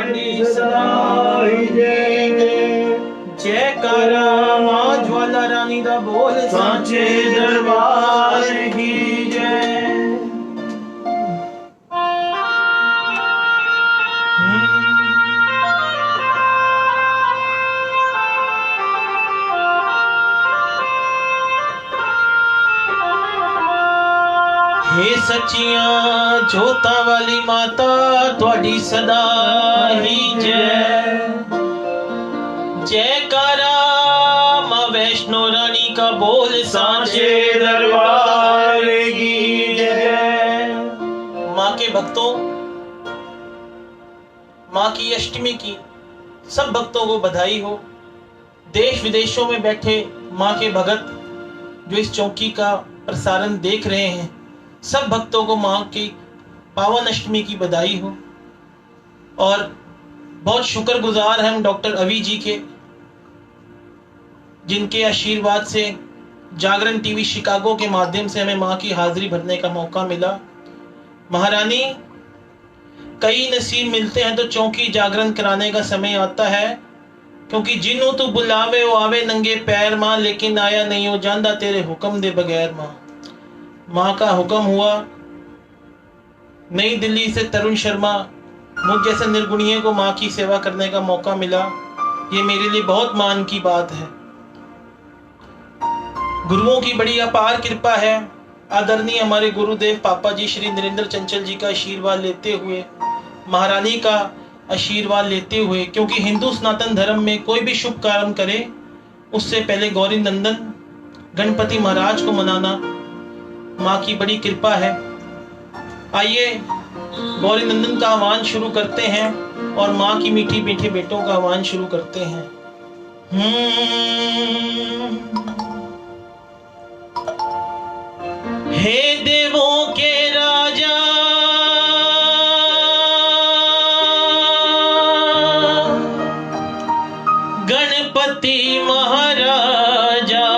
ਤੁਹਾਡੀ ਸਦਾ ਹੀ ਜੈ। ਜੈਕਾਰਾ ਮਾਂ ਜਵਾਲਾ ਰਾਣੀ ਦਾ ਬੋਲ ਸਾਚੇ ਦਰਬਾਰ ਕੀ ਜੈ। हे सच्चियां जोतां वाली माता ਤੁਹਾਡੀ सदा ही जय। जयकारा मां वैष्णो रानी का बोल सांचे दरबार की जय। माँ के भक्तों, माँ की अष्टमी की सब भक्तों को बधाई हो। देश विदेशों में बैठे माँ के भगत जो इस चौकी का प्रसारण देख रहे हैं, सब भक्तों को माँ की पावन अष्टमी की बधाई हो। और बहुत शुक्रगुजार हैं हम डॉक्टर अवी जी के, जिनके आशीर्वाद से जागरण टीवी शिकागो के माध्यम से हमें माँ की हाजिरी भरने का मौका मिला। महारानी, कई नसीब मिलते हैं तो चौकी जागरण कराने का समय आता है, क्योंकि जिन्हों तू बुलावे वो आवे नंगे पैर माँ, लेकिन आया नहीं हो जांदा तेरे हुक्म दे बगैर माँ। माँ का हुक्म हुआ। नई दिल्ली से तरुण शर्मा मुझ जैसे निर्गुणियों को माँ की सेवा करने का मौका मिला, ये मेरे लिए बहुत मान की बात है। गुरुओं की बड़ी अपार कृपा है। आदरणीय हमारे गुरुदेव पापा जी श्री नरेंद्र चंचल जी का आशीर्वाद लेते हुए, महारानी का आशीर्वाद लेते हुए, क्योंकि हिंदू सनातन धर्म में कोई भी शुभ कार्य करे उससे पहले गौरी नंदन गणपति महाराज को मनाना माँ की बड़ी कृपा है। आइए गौरी नंदन का आह्वान शुरू करते हैं और माँ की मीठी मीठी बेटों का आह्वान शुरू करते हैं। हे देवों के राजा, गणपति महाराजा,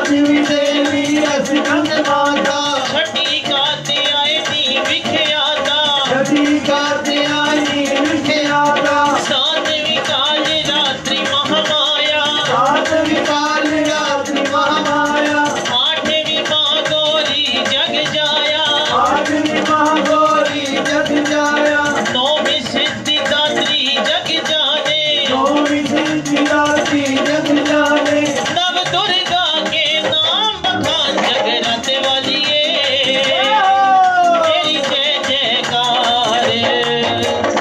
भी देवी अस गंग माता छठी काते आए नी विख्याता छठी काते आई विख्याता सातवीं काल रात्रि महामाया सातवीं काल रात्रि महामाया आठवीं माँ गौरी जग जाया आठवीं महागौरी जग जाया नौवीं सिद्धिदात्री जग जाने नौवीं सिद्धिदात्री जग जाने नव दुर्गा के नाम बखान जगराते वालिए तेरी जय जयकार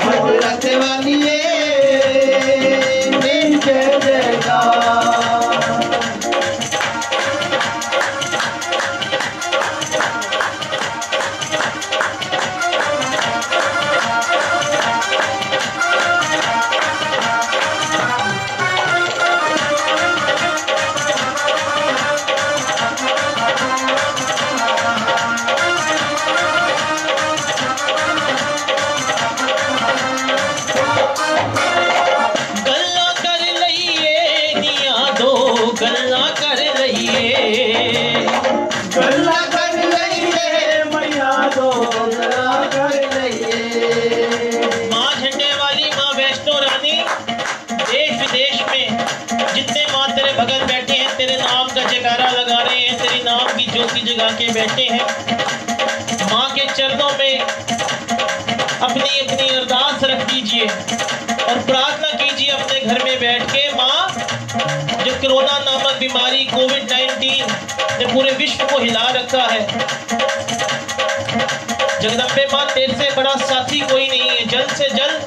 जगराते वालिए तेरी जय जयकार गल्ला कर लइए निया दो गल्ला कर लइए गल्ला कर लइए मैया दो गल्ला कर लइए माँ झंडे वाली माँ वैष्णो रानी देश विदेश में जितने माँ तेरे भगत बैठे हैं तेरे नाम का जयकारा लगा रहे हैं तेरी नाम की ज्योति जगा के बैठे हैं माँ के चरणों में अपनी अपनी अरदास रख दीजिए और प्रार्थना कीजिए अपने घर में बैठ के माँ जो कोरोना नामक बीमारी कोविड-19 ने पूरे विश्व को हिला रखा है जगदम्बे माँ तेरे से बड़ा साथी कोई नहीं है जल्द से जल्द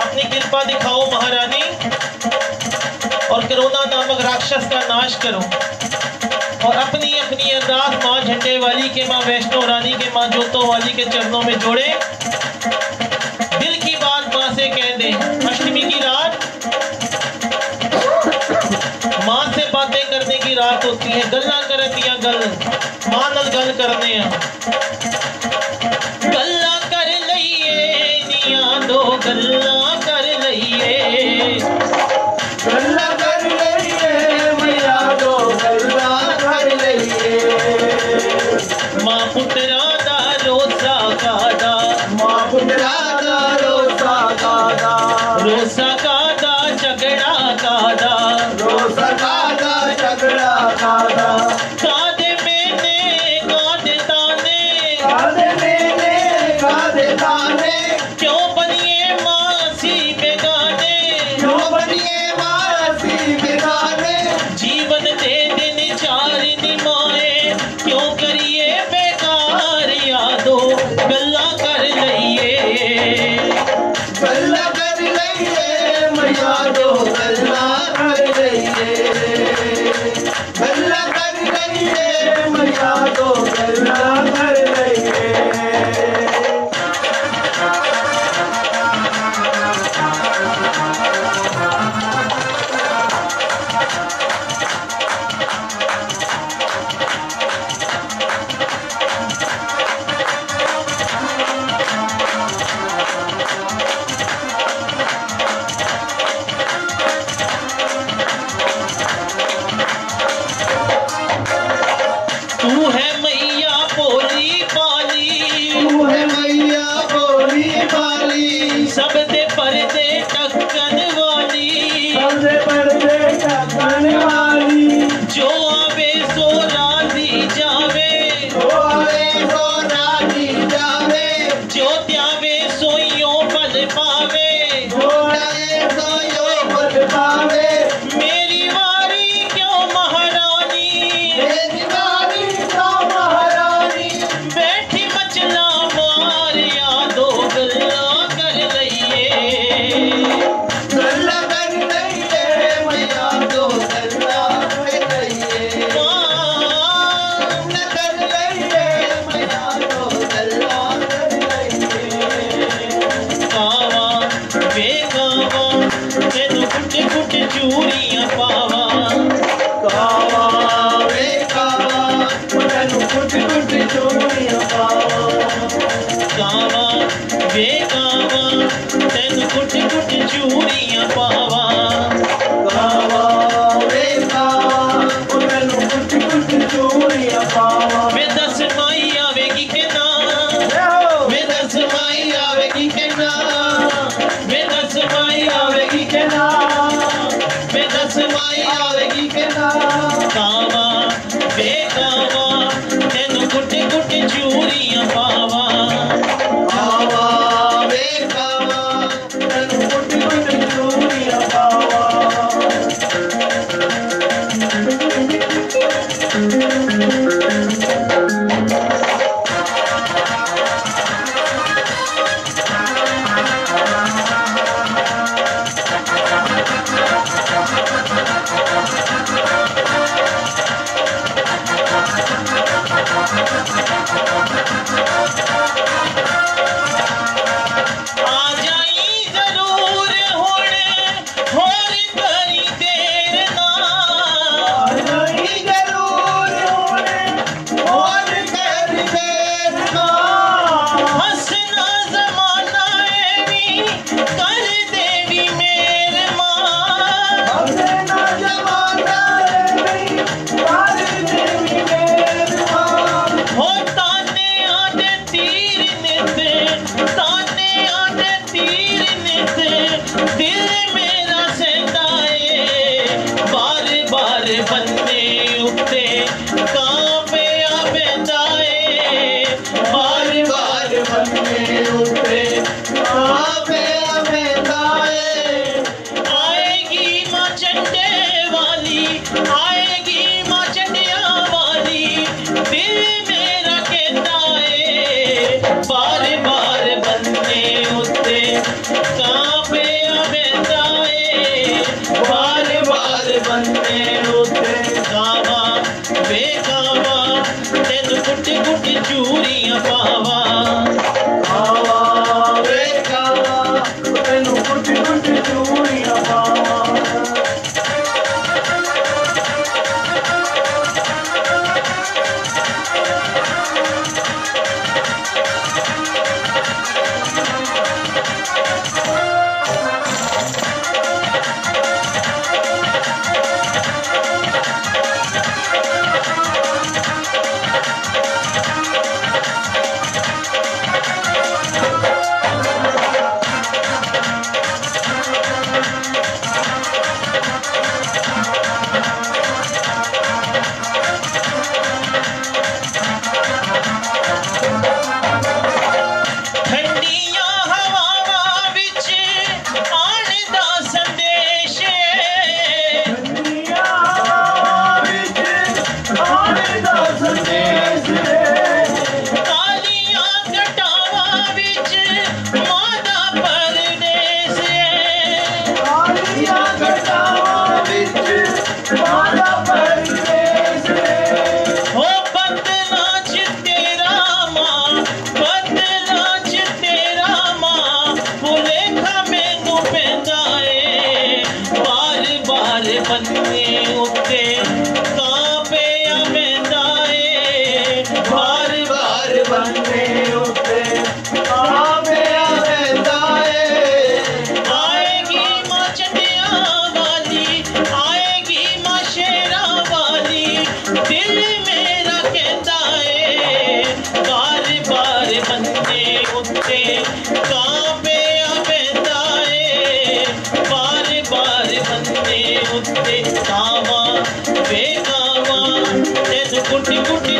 अपनी कृपा दिखाओ महारानी और कोरोना नामक राक्षस का नाश करो और अपनी अपनी अरदास माँ झंडे वाली के माँ वैष्णो रानी के माँ जोतों वाली के चरणों में जोड़े दिल की बात माँ से कह दे अष्टमी की रात माँ से बातें करने की रात होती है गल्ला कर दिया गल माँ नल गल करने गल्ला कर लइए निया दो गल्ला कर लइए गल्ला कर लइए मैया दो गल्ला कर लइए माँ पुत्रा दा रोसा कादा माँ पुत्रा दा रोसा कादा रोसा कादा झगड़ा कादा रोसा कादा झगड़ा कादा कादे मैंने कादे ताने कादे ताने क्यों बनिए मासी बेगाने क्यों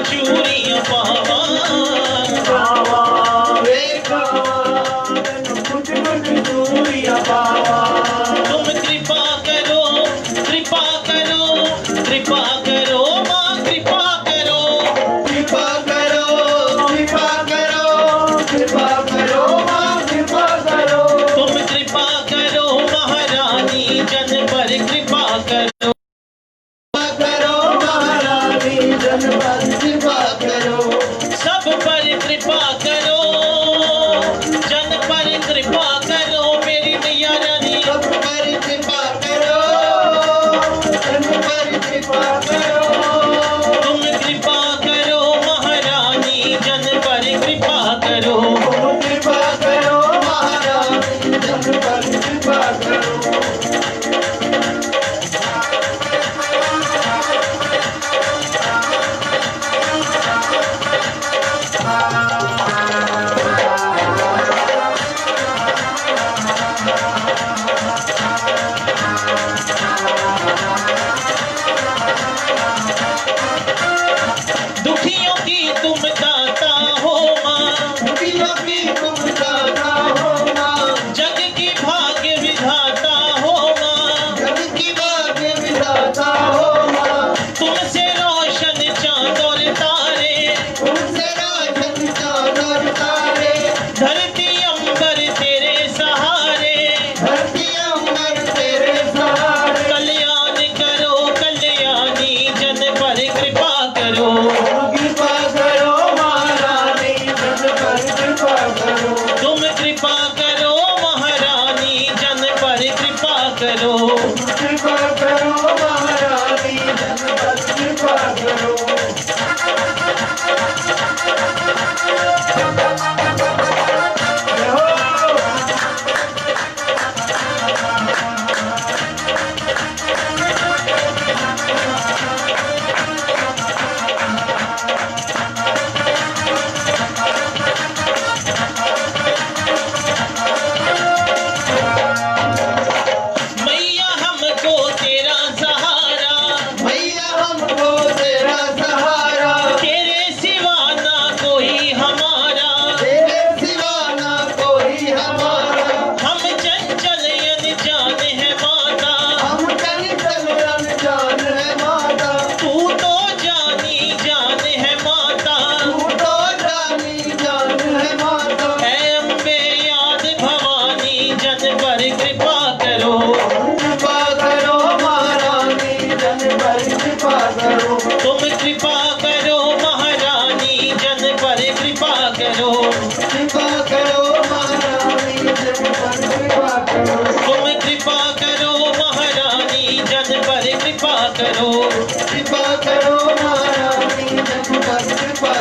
चूड़ियां पावा गुटी गुटी चूड़ियां पावा तुम कृपा करो कृपा करो कृपा करो माँ कृपा करो कृपा करो कृपा करो कृपा करो माँ कृपा करो तुम कृपा करो महारानी जन पर कृपा करो सब पर कृपा करो जन पर कृपा करो मेरी मैया रानी सब पर कृपा करो जन पर कृपा करो तुम कृपा करो महारानी जन पर कृपा करो कृपा करो महारानी जन पर कृपा करो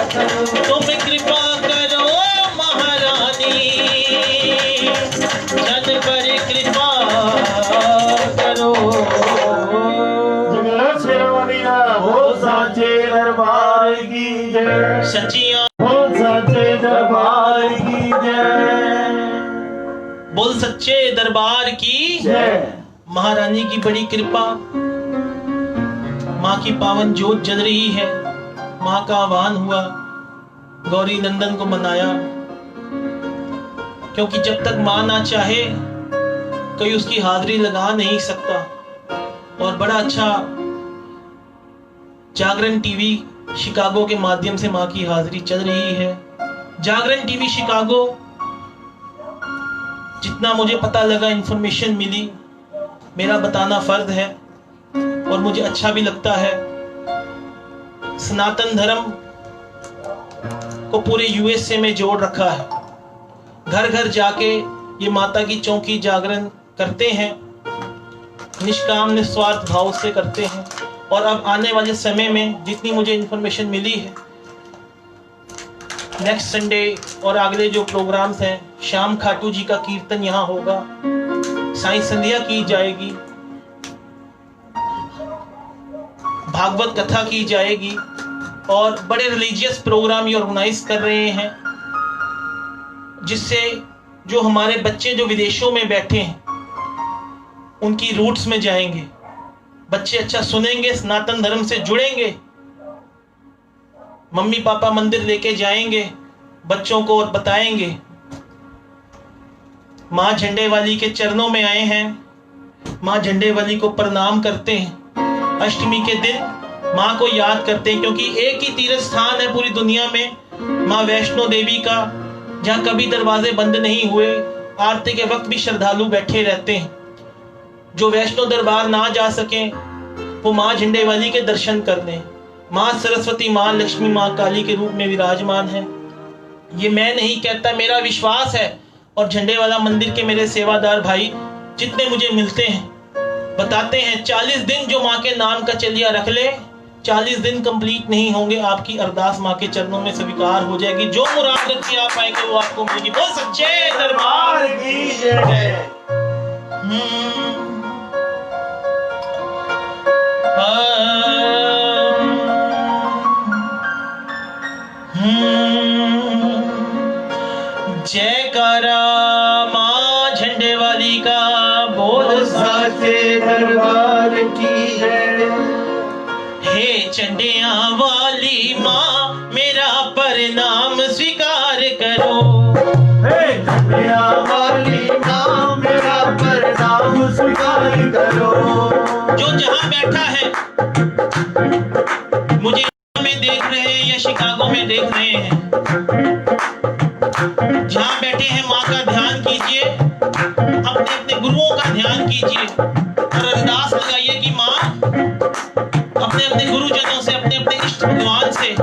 करो तुम कृपा करो महारानी, जन पर कृपा करो। जगला शेरवानिया हो साचे दरबार की जय, सच्चियां हो साचे दरबार की जय, बोल सच्चे दरबार की जय। महारानी की बड़ी कृपा, माँ की पावन ज्योत जल रही है। माँ का आह्वान हुआ, गौरी नंदन को मनाया, क्योंकि जब तक माँ ना चाहे कोई उसकी हाजिरी लगा नहीं सकता। और बड़ा अच्छा जागरण टीवी शिकागो के माध्यम से माँ की हाजिरी चल रही है। जागरण टीवी शिकागो, जितना मुझे पता लगा, इंफॉर्मेशन मिली, मेरा बताना फर्ज है और मुझे अच्छा भी लगता है। सनातन धर्म को पूरे यूएसए में जोड़ रखा है। घर घर जाके ये माता की चौकी जागरण करते हैं, निष्काम निस्वार्थ भाव से करते हैं। और अब आने वाले समय में जितनी मुझे इंफॉर्मेशन मिली है, नेक्स्ट संडे और अगले जो प्रोग्राम्स हैं, शाम खाटू जी का कीर्तन यहाँ होगा, साई संध्या की जाएगी, भागवत कथा की जाएगी और बड़े रिलीजियस प्रोग्राम ये ऑर्गेनाइज कर रहे हैं, जिससे जो हमारे बच्चे जो विदेशों में बैठे हैं उनकी रूट्स में जाएंगे। बच्चे अच्छा सुनेंगे, सनातन धर्म से जुड़ेंगे, मम्मी पापा मंदिर लेके जाएंगे बच्चों को और बताएंगे। माँ झंडे वाली के चरणों में आए हैं, माँ झंडे वाली को प्रणाम करते हैं। अष्टमी के दिन माँ को याद करते हैं, क्योंकि एक ही तीर्थ स्थान है पूरी दुनिया में, माँ वैष्णो देवी का, जहाँ कभी दरवाजे बंद नहीं हुए। आरती के वक्त भी श्रद्धालु बैठे रहते हैं। जो वैष्णो दरबार ना जा सके वो माँ झंडे वाली के दर्शन कर लें। माँ सरस्वती, माँ लक्ष्मी, माँ काली के रूप में विराजमान है। ये मैं नहीं कहता, मेरा विश्वास है। और झंडे वाला मंदिर के मेरे सेवादार भाई जितने मुझे मिलते हैं बताते हैं, 40 दिन जो माँ के नाम का चलिया रख ले, 40 दिन कंप्लीट नहीं होंगे, आपकी अरदास माँ के चरणों में स्वीकार हो जाएगी। जो मुराद रख के आप आएंगे वो आपको मिलेगी। बोल सच्चे दरबार की जय। जयकारा माँ झंडे वाली का, बोल साचे दरबार की जय। हे झंडिया वाली माँ, मेरा प्रणाम स्वीकार करो। हे झंडिया वाली माँ, मेरा प्रणाम स्वीकार करो। जो जहाँ बैठा है, मुझे में देख रहे हैं या शिकागो में देख रहे हैं, जहाँ बैठे हैं माँ का ध्यान कीजिए, अपने अपने गुरुओं का ध्यान कीजिए और अरदास लगाइए कि माँ अपने अपने गुरुजनों से, अपने अपने इष्ट भगवान से,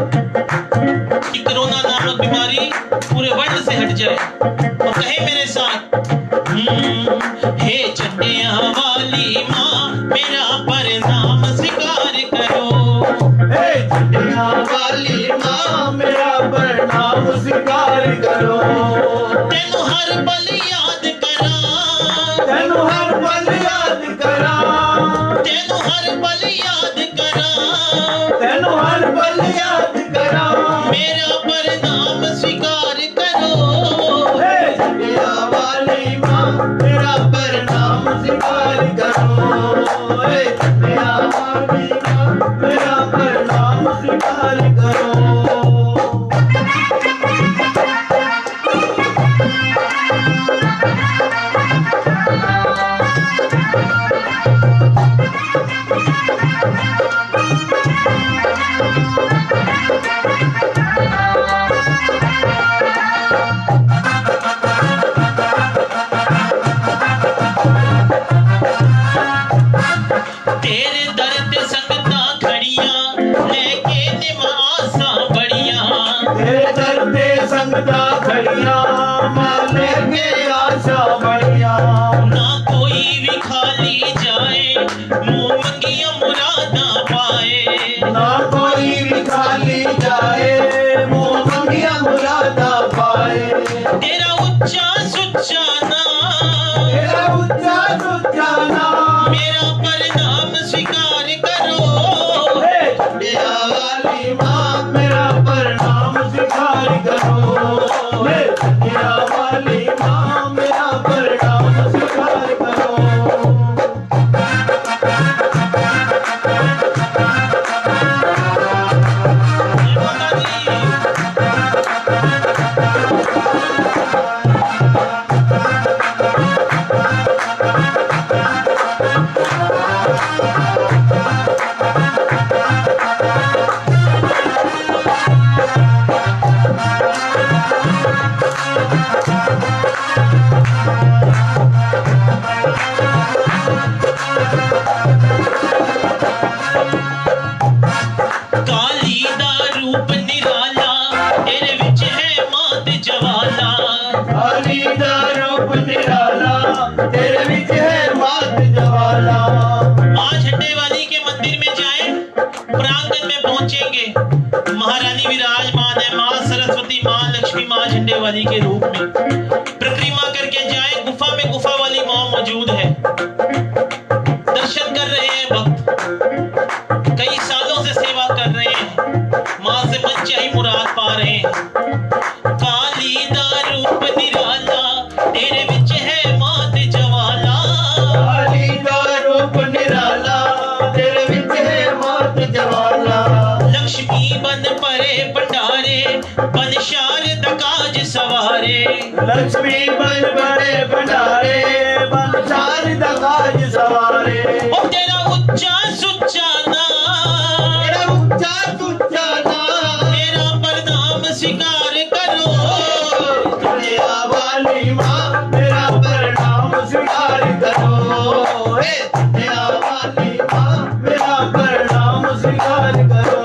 कि कोरोना नामक बीमारी पूरे वर्ल्ड से हट जाए। और कहे मेरे साथ, हे झंडिया वाली माँ, मेरा प्रणाम स्वीकार करो। हे झंडिया वाली माँ, मेरा प्रणाम स्वीकार करो। तेनु हर पल याद करा, तेनु हर पल याद करा, तेनु हर पल याद करा, तेनु हर पल याद करा। मेरा प्रणाम स्वीकार करो। हे झंडिया वाली माँ, मेरा प्रणाम स्वीकार करो। हे झंडिया वाली माँ, मेरा प्रणाम स्वीकार करो। तेरे दर ते संगता खड़ियां लेके निमासा बड़ियां। तेरे दर पे संगता खड़ियां, माँ लेके आशा बढ़िया। ना कोई भी खाली जाए, मुंह मंगिया मुरादा पाए। ना कोई भी खाली जाए, रूप निराला तेरे विच है मात ज्वाला काली दा रूप निराला तेरे विच है मात ज्वाला माँ झंडे वाली के मंदिर में जाएं, प्रांगण में पहुंचेंगे, महारानी विराजमान है, माँ सरस्वती, माँ लक्ष्मी, माँ झंडे वाली के रूप में। परिक्रमा करके जाएं, गुफा वाली माँ मौजूद है, दर्शन कर रहे हैं भक्त, कई सालों से सेवा कर रहे हैं, माँ से मनचाही मुराद पा रहे हैं। काली दा रूप निराला तेरे विच है मात ज्वाला काली दा रूप निराला तेरे विच है मात ज्वाला लक्ष्मी बन परे भंडारे बन शारद काज सवारे लक्ष्मी बन बड़े भंडारे बन शारदा काज सवारे ओ तेरा उच्चा सुच्चा नाम तेरा ऊंचा सुच्चा नाम तेरा प्रणाम स्वीकार करो दुनिया वाली माँ मेरा प्रणाम स्वीकार करो हे दुनिया वाली माँ मेरा प्रणाम स्वीकार करो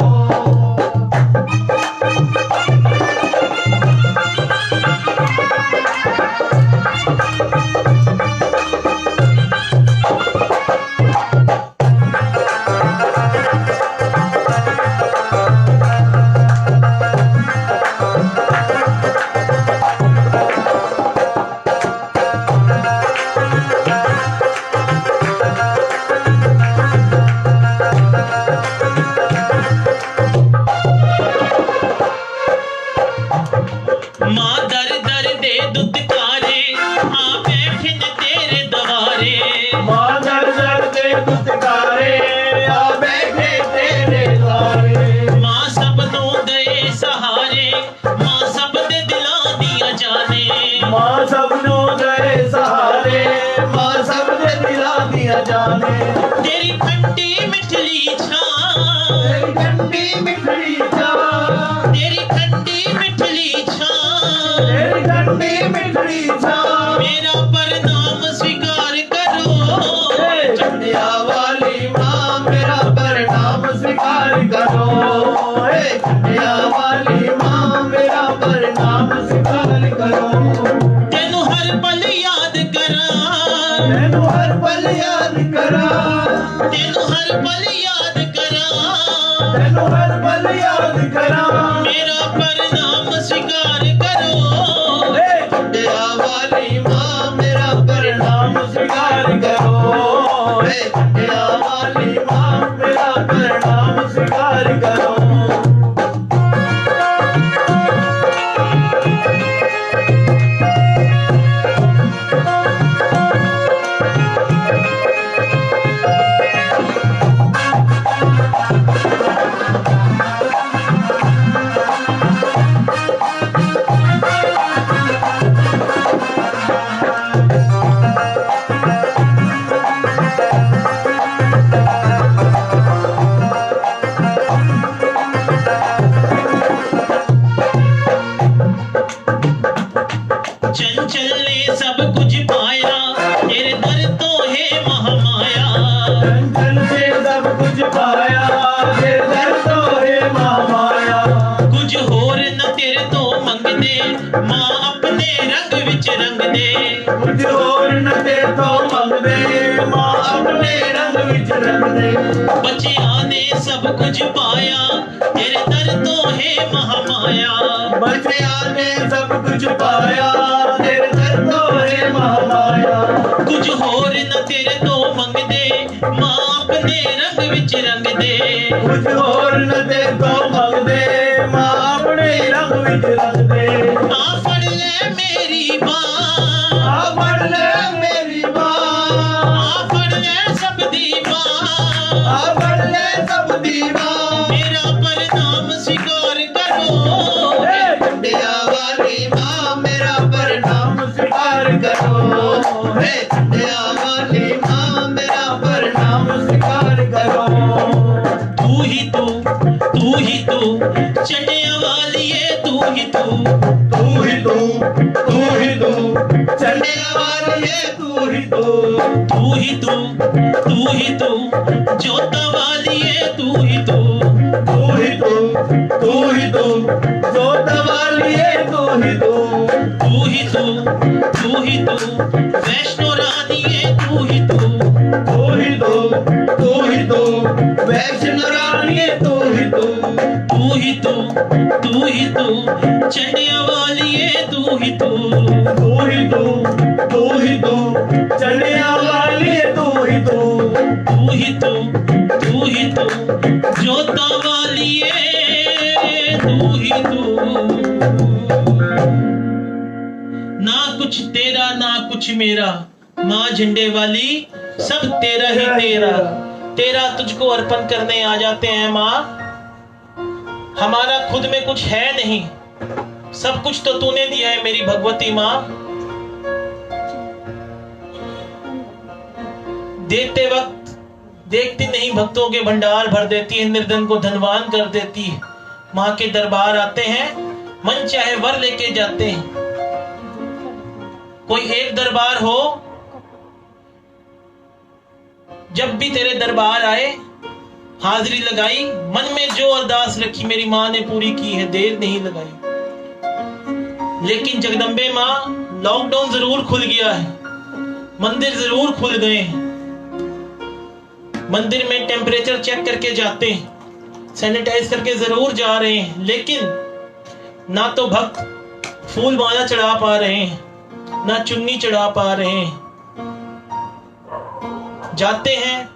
माँ दर दर दे दुत्कारे आ बैठन तेरे दवारे माँ दर दर दे दुत्कारे आ बैठे तेरे द्वारे माँ सबनों दे सहारे माँ सब दे दिलां दिया जाने माँ सबनों दे सहारे माँ सब दे दिला दिया जाने तेरी ठंडी मिठली छां तेरी ठंडी मिठड़ी छां तेरी ठंडी मिठली छां तेरी ठंडी मिठड़ी छां मेरा प्रणाम स्वीकार करो हे चंडिया वाली माँ मेरा प्रणाम स्वीकार करो हे चंडिया वाली माँ मेरा प्रणाम स्वीकार करो तेनू हर पल याद करा तेनू हर पल याद करा तेनू हर पल याद करा तेनू हर पल याद करा मेरा प्रणाम स्वीकार करो हे चंडिया वाली माँ मेरा प्रणाम स्वीकार करो हे चंडिया वाली माँ मेरा प्रणाम स्वीकार करो चंचल ने सब कुछ पाया तेरे दर तो है महामाया चंचल से सब कुछ पाया तेरे दर तो है महामाया कुछ होर न तेरे तो मंगदे माँ अपने रंग विच रंग दे कुछ और न दे तो मंग दे माँ अपने रंग विच रंग दे बच्चियां ने सब कुछ पाया तेरे दर तो है महामाया बच्चिया ने सब कुछ पाया तेरे दर तो है महामाया कुछ होर न तेरे तो मंगदे माँ अपने रंग विच रंग दे कुछ और न दे तो मंग दे माँ अपने रंग विच रंग दे आ फड़ ले मेरी बाँ आ फड़ ले मेरी माँ आ फड़ ले सब दी बाँ आ फड़ ले सब दी माँ मेरा प्रणाम स्वीकार करो हे चंडिया वाली माँ मेरा प्रणाम स्वीकार करो हे चंडिया वाली माँ मेरा प्रणाम स्वीकार करो तू ही तू चंडिया वाली है तू ही तू तू ही तू चंडिया वाली है तू ही तू तू ही तू जोता वाली है तू ही तू तू ही तू तू ही तू जोत वालिए तू ही तू तू ही तू वैष्णो रानिए तू ही तू वैष्णो रानिए तू ही तू चंडिया वालिए तू ही तू चढ़िया वालिए तू ही तू जोता वालिए तू ही तू ना कुछ तेरा ना कुछ मेरा माँ झंडे वाली सब तेरा ही तेरा तेरा तुझको अर्पण करने आ जाते हैं माँ हमारा खुद में कुछ है नहीं सब कुछ तो तूने दिया है मेरी भगवती माँ देते वक्त देखती नहीं भक्तों के भंडार भर देती है निर्धन को धनवान कर देती है माँ के दरबार आते हैं मन चाहे वर लेके जाते हैं कोई एक दरबार हो जब भी तेरे दरबार आए हाजिरी लगाई मन में जो अरदास रखी मेरी माँ ने पूरी की है देर नहीं लगाई लेकिन जगदम्बे माँ लॉकडाउन जरूर खुल गया है मंदिर जरूर खुल गए हैं मंदिर में टेम्परेचर चेक करके जाते हैं सैनिटाइज करके जरूर जा रहे हैं लेकिन ना तो भक्त फूल माला चढ़ा पा रहे हैं ना चुन्नी चढ़ा पा रहे हैं जाते हैं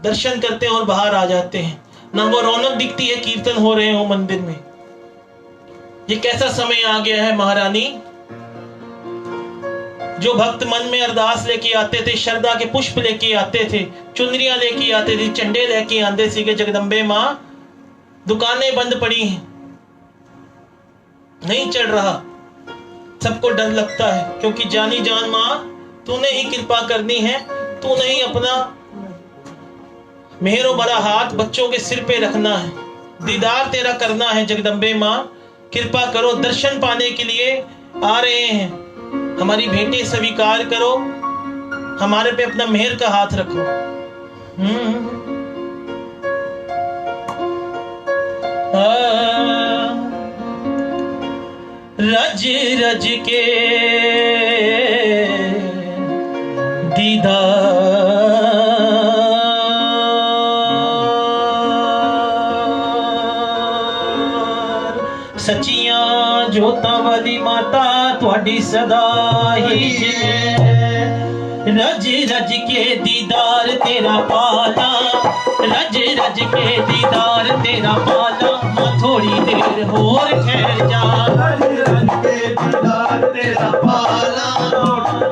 दर्शन करते हैं और बाहर आ जाते हैं ना वो रौनक दिखती है कीर्तन हो रहे हो मंदिर में ये कैसा समय आ गया है महारानी जो भक्त मन में अरदास लेके आते थे श्रद्धा के पुष्प लेके आते थे चुनरियां लेके आते थे झंडे लेके आते थे जगदम्बे माँ दुकानें बंद पड़ी हैं नहीं चढ़ रहा सबको डर लगता है क्योंकि जानी जान माँ तूने ही कृपा करनी है तूने ही अपना मेहरो बड़ा हाथ बच्चों के सिर पे रखना है दीदार तेरा करना है जगदम्बे माँ कृपा करो दर्शन पाने के लिए आ रहे हैं हमारी भेंटें स्वीकार करो हमारे पे अपना मेहर का हाथ रखो रज रज के दीदार सचियां जोता वाली माता थोड़ी सदा ही रज रज के दीदार तेरा पाला रज रज के दीदार तेरा पाला मां थोड़ी देर होर ठहर जा रज रज के दीदार तेरा पाला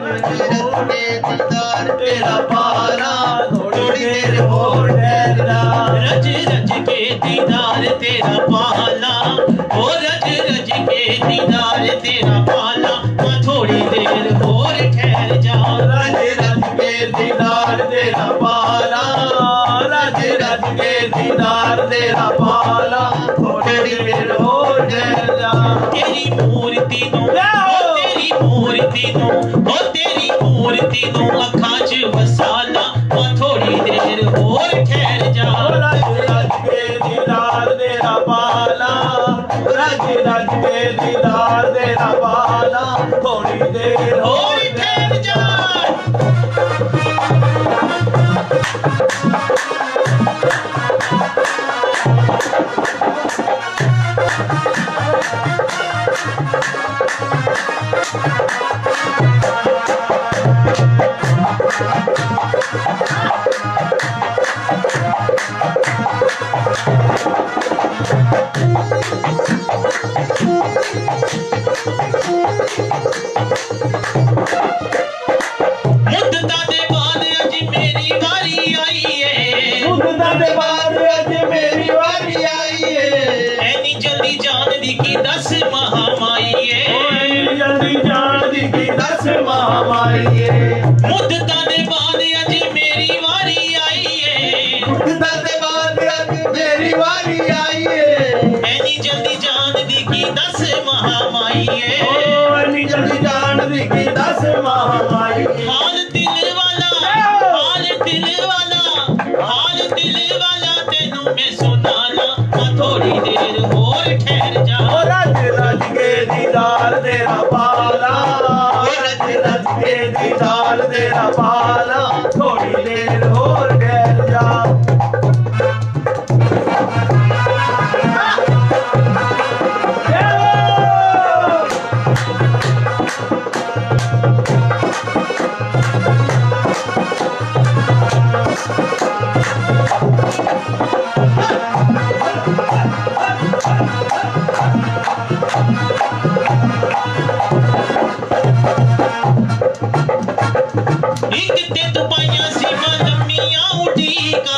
रज रज के दीदार तेरा पाला थोड़ी देर और ठहर जा रज रज के दीदार तेरा पाला ओ रज रज के दीदार तेरा पाला मां थोड़ी देर और ठहर जा रज रज के दीदार तेरा पाला रज रज के दीदार तेरा पाला थोड़ी देर और ठहर जा तेरी मूर्ति नो तेरी मूर्ति नो ओ तेरी मूर्ति नो अखां च वसाला मां थोड़ी देर और ठहर जा रज रज के दीदार तेरा पाला रज रज के दीदार तेरा पाला थोड़ी देर और ठहर जा मुद्दा दे बाद अज मेरी वारी आई है मुद्दा दे बाद अज मेरी वारी आई है ऐनी जल्दी जान दी की 10 महामाई है जल्दी जान दी की 10 महामाई है मुद्दा दे बाद अज मेरी वारी आई है मुद्दा दे बाद अज मेरी वारी आई है ऐनी जल्दी जान दी की 10 महामाई है ऐनी जल्दी जान दी की 10 महामाई है हाल दिल वाला तेनू मैं सुनाला मां थोड़ी देर होर तेरा पाला, थोड़ी देर और ठहर जा। एक ते तुपाइयां सीमा लम्मियां उड़ीका,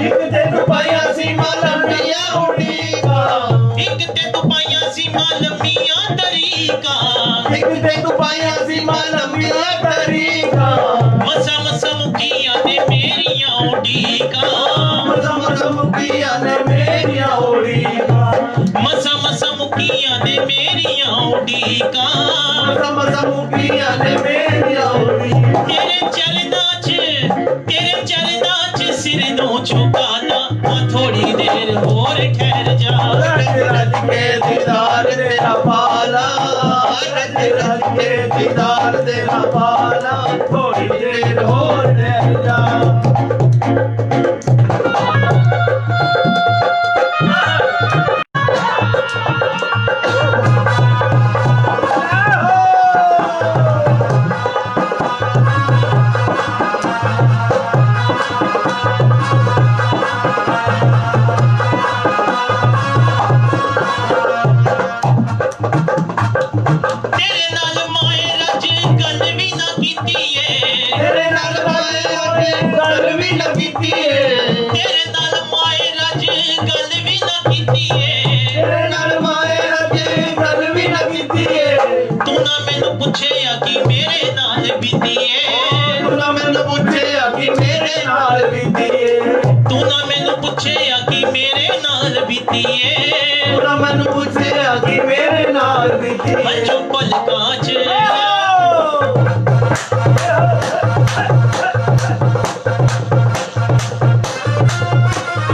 एक ते तुपाइयां सीमा लम्मियां उड़ीका, एक ते तुपाइयां सीमा लम्मियां तरीका, एक ते तुपाइयां सीमा लम्मियां तरीका, मसा मसा मुखियां ने मेरियां उड़ीका, मसा मसा मुखियां ने मेरियां उड़ीका, मसा मसा मुखियां ने मेरियां उड़ीका, मसा मसा मुखियां ने मेरियां उड़ीका। तेरे चलना च सिर नो झुकाना, थोड़ी देर और ठहर जा। रज रज के दीदार तेरा पाला, रज रज के दीदार तेरा पाला, थोड़ी देर और ठहर जा। तेरे नाल माए रज गल भी ना कीती है, तेरे नाल माए रज गल भी ना कीती है, तेरे नाल माए रज गल भी ना कीती है, तेरे नाल माए रज गल भी ना कीती है। तू ना मैनू पुछया कि मेरे नाल बीती है, तू ना मैनू पुछया कि मेरे नाल बीती है, तू ना मैनू पुछया कि मेरे नाल बीती है, तू ना मैनू पुछया कि मेरे नाल बीती है। हजू पलकां च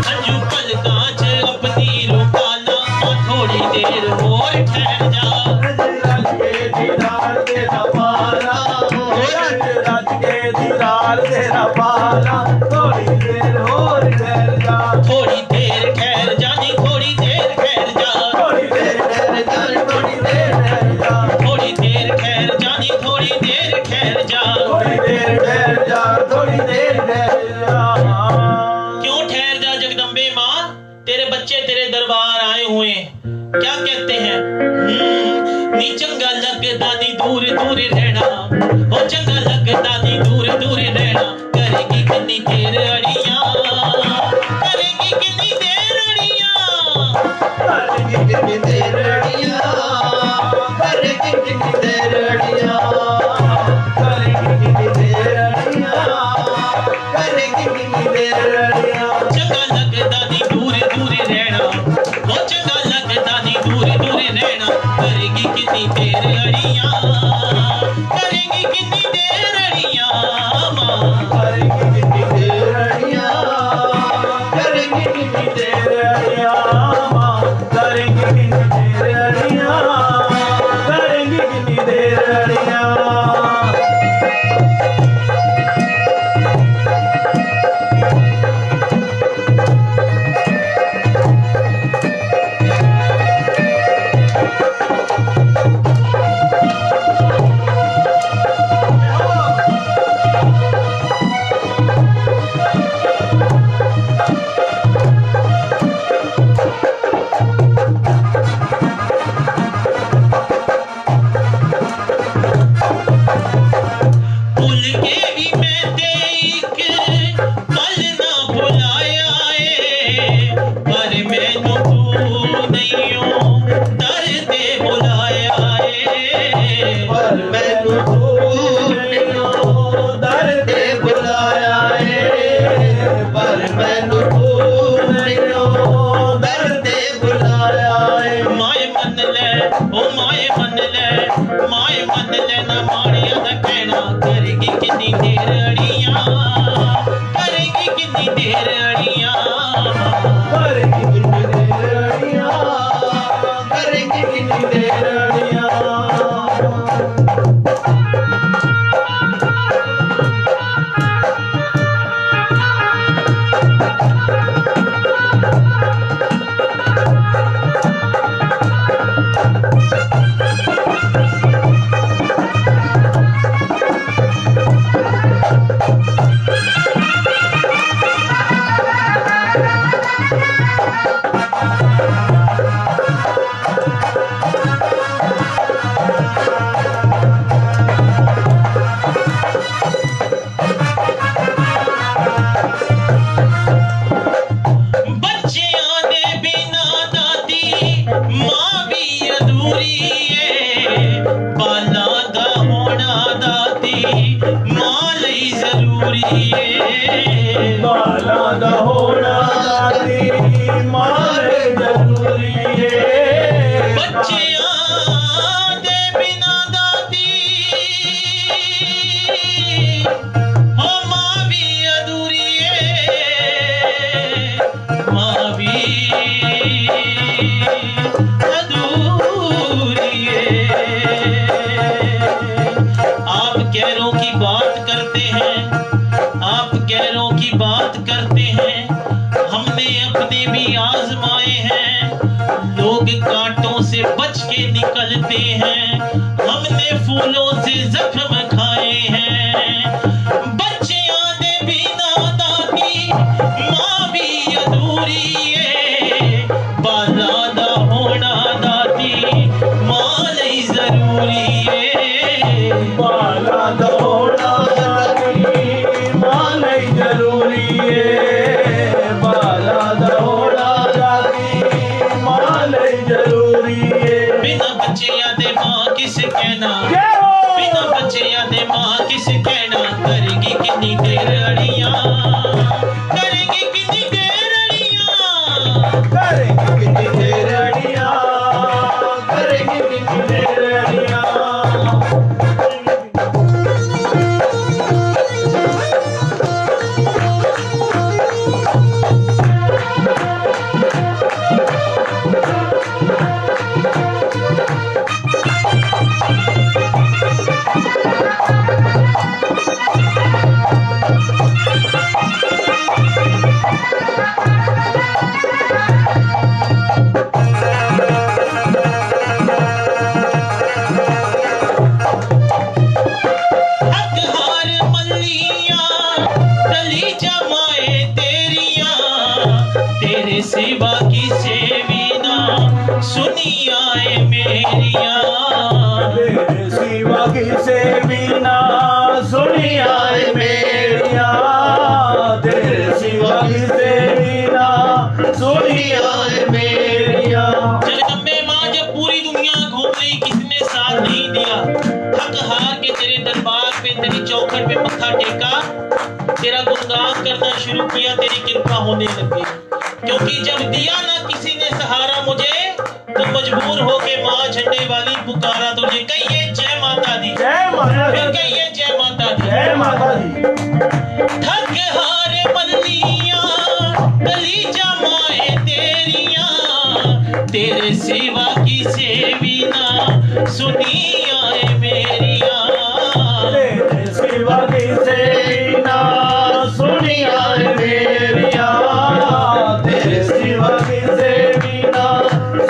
हजू पलकां च अपनी रुकाना, थोड़ी देर और ठहर जा। रज रज के दीदार तेरा पाला, रज रज के दीदार तेरा पाला, थोड़ी देर और ठहर जा। थोड़ी देर ठहर जा नी, थोड़ी देर ठहर जा, थोड़ी देर ठहर जा, थोड़ी देर ठहर जा, थोड़ी देर ठहर जा नी, थोड़ी देर ठहर जा। थोड़ी देर ठहर जा, थोड़ी देर ठहर जा। क्यों ठहर जा जगदम्बे माँ, तेरे बच्चे तेरे दरबार आए हुए क्या कहते हैं? नी चंगा लगदा नी दूर दूर रहना, ओ चंगा लगदा नी दूर दूर रहना, करेगी कितनी देर अड़ियां, करेगी कितनी देर अड़ियां, करेगी कितनी देर अड़ियां, करेगी कितनी देर अड़ियां, करेगी कितनी देर अड़ियां, करेगी कितनी देर अड़ियां। चंगा लगदा नी दूर दूर रहना, ओ चंगा लगदा नी दूर दूर रहना, करेगी कितनी देर अड़ियां, करेगी कितनी देर अड़ियां माँ। करेगी कितनी देर अड़ियां, करेगी कितनी देर अड़ियां माँ, करेगी कितनी देर अड़ियां, करेगी कितनी देर अड़ियां। भूल के भी मैं ते एक पल ना भुलाया है, पर मैनू तू नहीं हो दर्द भुलाया है, पर मैनू तू नहीं दर्द बुलाया है, पर मैनू तू नहीं दर्द बुलाया है। माए मन ले ओ माए मन ले, माए मन ले ना माड़िया दा कहना, करेगी कितनी देर अड़ियां, करेगी कितनी देर अड़ियां, करेगी कितनी देर अड़ियां, करेगी कितनी देर अड़ियां। कांटों से बच के निकलते हैं, हमने फूलों से जख्म खाए हैं। बच्चियां दे बिना दादी माँ भी अधूरी है, बाला दा होना दादी माँ नहीं जरूरी है। बाला दा होना दादी माँ नहीं जरूरी है, बाला दा होना दादी माँ नहीं जरूरी है। बिना बच्चे यादे माँ किसे कहना, बिना बच्चे यादे माँ किसे कहना, करेगी कितनी देर अड़ियाँ, करेगी कितनी देर अड़ियाँ। करेंगे कितनी देर अड़ियाँ, करेंगे कितनी देर अड़ियाँ। हकहार मल्लियाँ गली जमाए तेरियाँ, तेरे सिवा किसे भी ना सुनी आए मेरियाँ। तेरे सिवा किसे बिना सुनी आए मेरिया, तेरे सिवा किसे बिना सुनी आए मेरिया। जगदम्बे माँ जब पूरी दुनिया घूम ली किसने साथ नहीं दिया, थक हार के तेरे दरबार पे तेरी चौखट पे मत्था टेका, तेरा गुणगान करना शुरू किया, तेरी कृपा होने लगी। क्योंकि जब दिया ना किसी ने सहारा मुझे, तो मजबूर होके माँ झंडे वाली पुकारा तुझे। कहिए जय माता दी, जय माता फिर दी, कहिए जय माता दी। जय माता दी। थक हार मल्लियाँ गली जमाए तेरियाँ, तेरे सिवा किसे भी ना सुनी आए मेरियाँ। तेरे सिवा किसे बिना सुनी आए मेरिया, तेरे सिवा किसे बिना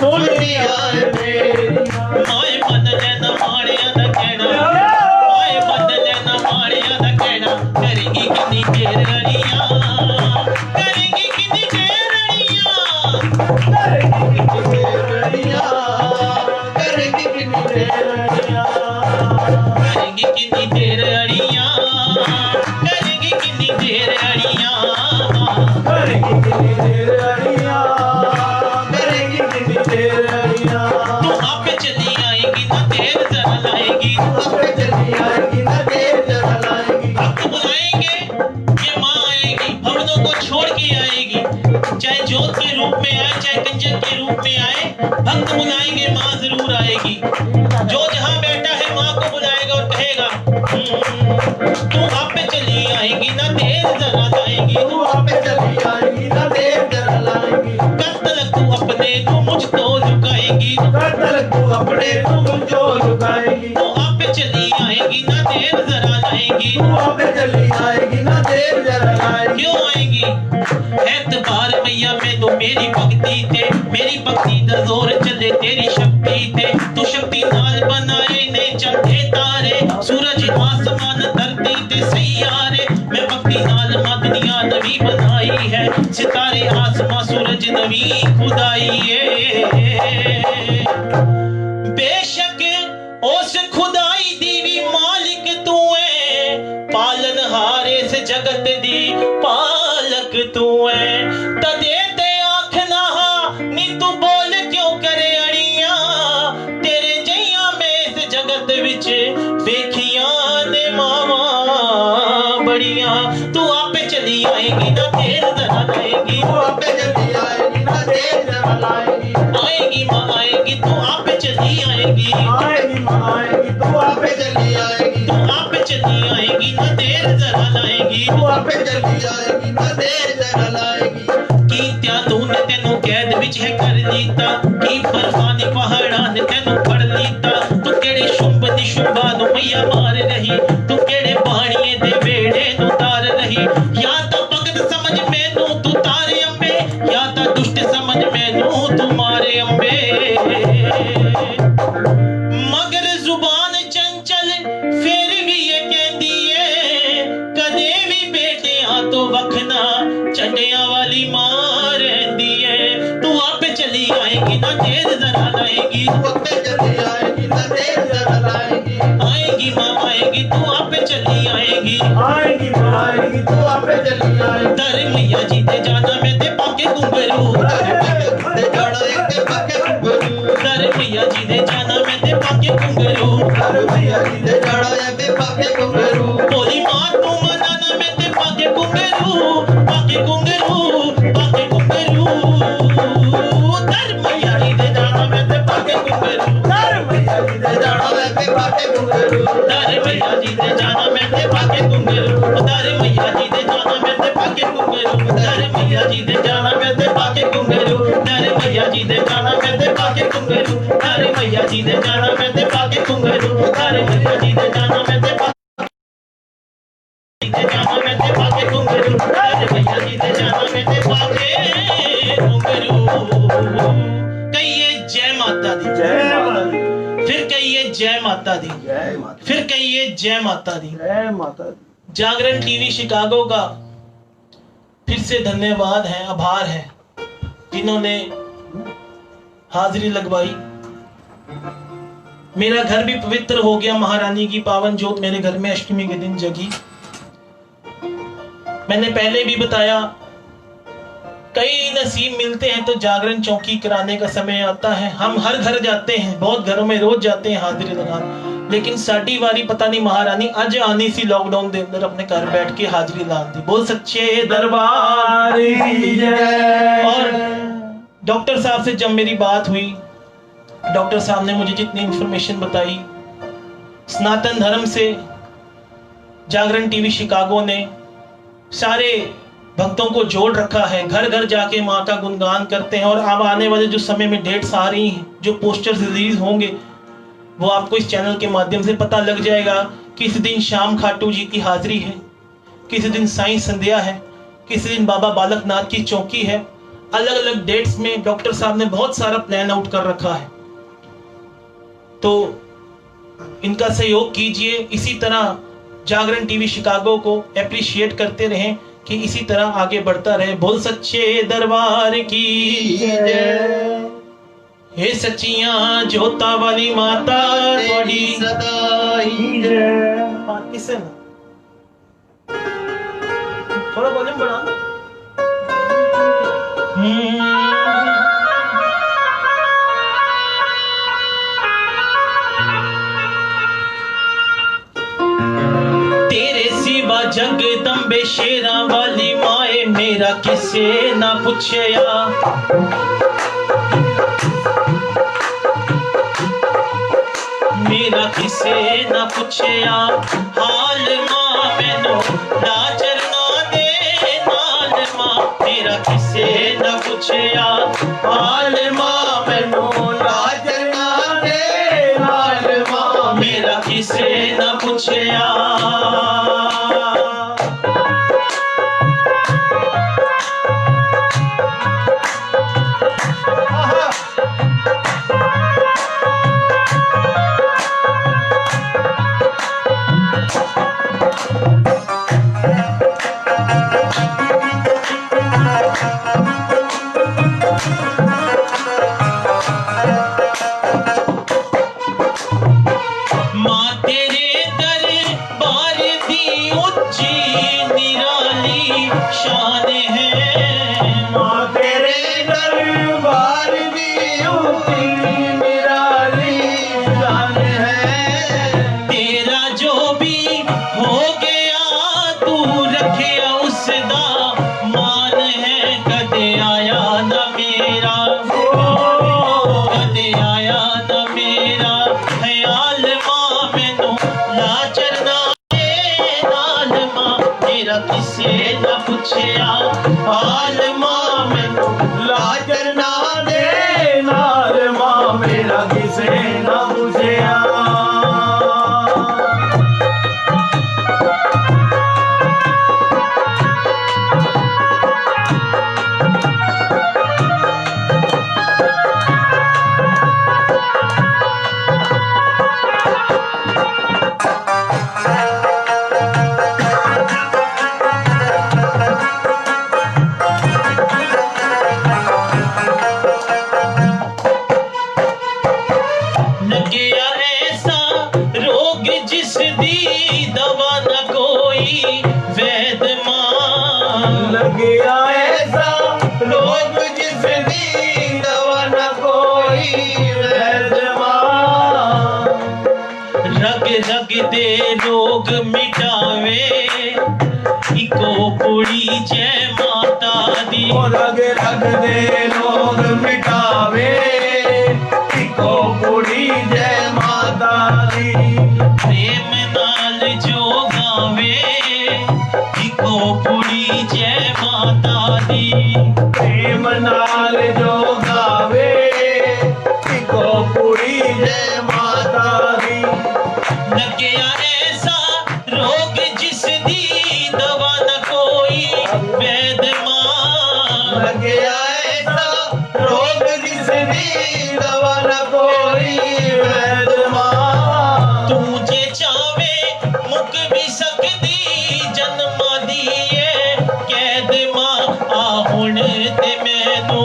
सुनी आए मेरिया। माए बदल न माड़िया दा कहना, माए बदल न माड़िया दा कहना, करेंगी कितनी देर अड़ियाँ, करेंगी कितनी देर अड़ियाँ। करेंगे कितनी देर अड़ियाँ, करेंगे कितनी देर अड़ियाँ। करेंगी कितनी देर अड़ियाँ, करेंगी कितनी देर अड़ियाँ। करेंगे कितनी देर अड़ियाँ, करेंगे कितनी देर अड़ियाँ। तू आप चली आएगी ना देर जरा लाएगी, आपे चली आएगी ना देर जरा लाएगी। भक्त बुलाएंगे ये माँ आएगी, भवनों को छोड़ के आएगी, चाहे जोत के रूप में आए चाहे कंजर के रूप में आए, भक्त बुलाएंगे माँ जरूर आएगी। जो जहाँ बैठा है माँ को बुलाएगा और कहेगा तू आप पे चली आएगी ना देर जरा लाएगी। तू आपे चली आएगी ना देर जरा लाएगी। कब तक तू अपने तू मुझको झुकाएगी, कब तक तू अपने तू मुझको झुकाएगी। तू आप पे चली आएगी ना देर जरा लाएगी। तू आपे चली आएगी ना देर जरा लाएगी। क्यों आएगी एतबार मैया में तो मेरी भक्ति थे, मेरी भक्ति दा जोर चले तेरी शक्ति थे। तू शक्ति नाल बनाए ने चंदे तारे, सूरज आसमान धरती ते सैयारे। मैं भक्ति नाल माँ दुनिया नवी बनाई है, सितारे आसमां सूरज नवी खुदाई है। बेशक उस खुदाई दी भी मालिक तू है, पालन हारे से जगत दी पालक तू है। तदे ते आखना हा नी तू बोल क्यों करे अड़ियाँ, तेरे जइया में इस जगत विच देखियां ने मावा बड़ियां। तू आपे चली आएगी ना देर जरा लाएगी, तू आपे चली आएगी ना देर जरा लाएगी। आएगी माँ आएगी तू आपे चली आएगी, आएगी माँ आएगी तू आपे चली आएगी। तू आपे चली आएगी ना देर जरा लाएगी। तू आपे चली आएगी ना देर जरा लाएगी। कीत्या तूने तेनू कैद विच है कर लीता, की बर्फानी पहाड़ां ने तेनू फड़ लीता। तू केड़े शुंभ दी शुंभा नू मैया मार रही, तू केड़े पाणीए दे वेड़े नू तार रही। या तां भगत समझ मैनू तू तारे अम्बे, या तां दुष्ट समझ मैनू तू मारे अम्बे। मगर जुबान चंचल फिर भी ये कहती है, कदे भी बेटियां तो वखना चंडिया वाली मां रहती है। तू आपे चली आएगी ना देर जरा लाएगी, आपे चली आएगी ना देर जरा लाएगी, आएगी माँ आएगी तू आपे चली आएगी, आएगी माँ आएगी तू आपे चली आएगी। दर मैया जी दे जाना मैं ते पाके घुंघरू, दर मैया जी दे जाना मैं ते पाके घुंघरू, बोली माँ तू मनाना मैं ते पाके घुंघरू, पाके घुंघरू, पाके घुंघरू। दर मैया जी दे जाना मैं ते पाके घुंघरू, दर मैया जी दे जाना मैं ते पाके घुंघरू, दर मैया जी दे जाना मैं ते पाके घुंघरू, दर मैया जी दे जाना मैं ते पाके घुंघरू, दर मैया जी दे जाना मैं ते पाके घुंघरू, दर मैया जी दे जाना मैं ते पाके घुंघरू, दर मैया जी दे जाना मैं ते पाके घुंघरू, दर मैया जी दे जाना मैं ते पाके घुंघरू, दर मैया जी दे जाना मैं ते पाके घुंघरू। कहिए जय माता दी, जय माता दी, फिर कहिए जय माता दी, जय माता, फिर कहिए जय माता दी। जय माता दी। जागरण टीवी शिकागो का फिर से धन्यवाद है, आभार है, जिन्होंने हाजिरी लगवाई। मेरा घर भी पवित्र हो गया, महारानी की पावन ज्योत मेरे घर में अष्टमी के दिन जगी। मैंने पहले भी बताया, कई नसीब मिलते हैं तो जागरण चौकी कराने का समय आता है। हम हर घर जाते हैं, बहुत घरों में रोज जाते हैं हाजिरी लगाने, लेकिन साडी वारी पता नहीं महारानी अज आनी सी लॉकडाउन के अंदर अपने घर बैठ के हाजिरी लान दी। बोल सच्चे दरबार की जय। और डॉक्टर साहब से जब मेरी बात हुई, डॉक्टर साहब ने मुझे जितनी इंफॉर्मेशन बताई, सनातन धर्म से जागरण टीवी शिकागो ने सारे भक्तों को जोड़ रखा है, घर घर जाके माँ का गुणगान करते हैं। और अब आने वाले जो समय में डेट्स आ रही हैं, जो पोस्टर्स रिलीज होंगे, वो आपको इस चैनल के माध्यम से पता लग जाएगा। किस दिन शाम खाटू जी की हाजिरी है, किस दिन साईं संध्या है, किस दिन बाबा बालकनाथ की चौकी है। अलग अलग डेट्स में डॉक्टर साहब ने बहुत सारा प्लान आउट कर रखा है, तो इनका सहयोग कीजिए। इसी तरह जागरण टीवी शिकागो को एप्रिशिएट करते रहें कि इसी तरह आगे बढ़ता रहे। बोल सच्चे दरबार की जय। हे सच्चियां जोता वाली माता थोड़ी सदा ही जय। किसे ना थोड़ा वॉल्यूम बढ़ा। तेरे सिवा जगदम्बे शेरा वाली माए, मेरा किसे ना पूछया। मेरा किसे ना पूछया हाल मां, मैनू लाजर ना दे नाल मां। मेरा किसे ना पूछया हाल मां, मैनू लाजर ना दे नाल मां। मेरा किसे ना पूछया। माँ तेरे दरबार दी ऊंची निराली शान है। माँ तेरे दरबार दी ऊंची निराली शान है। तेरा जो भी हो गया तू रखिया उसदा मान है। कदे आया ना मेरा, कदे आया ना दे रोग मिटावे इको पुड़ी जय माता दी रग रग दे रोग मिटावे इको पुड़ी जय माता दी प्रेम नाल जो गावे इको पुड़ी जय माता दी प्रेम नाल जो गावे इको पुड़ी जय माता दी लग्या ऐसा रोग जिस दी दवा न कोई वैद मां लग्या ऐसा रोग जिसदी दवा न कोई वैद मां तू जे चावे मुक भी सकदी जन्म दिए कैद मां आ हुण ते मैनू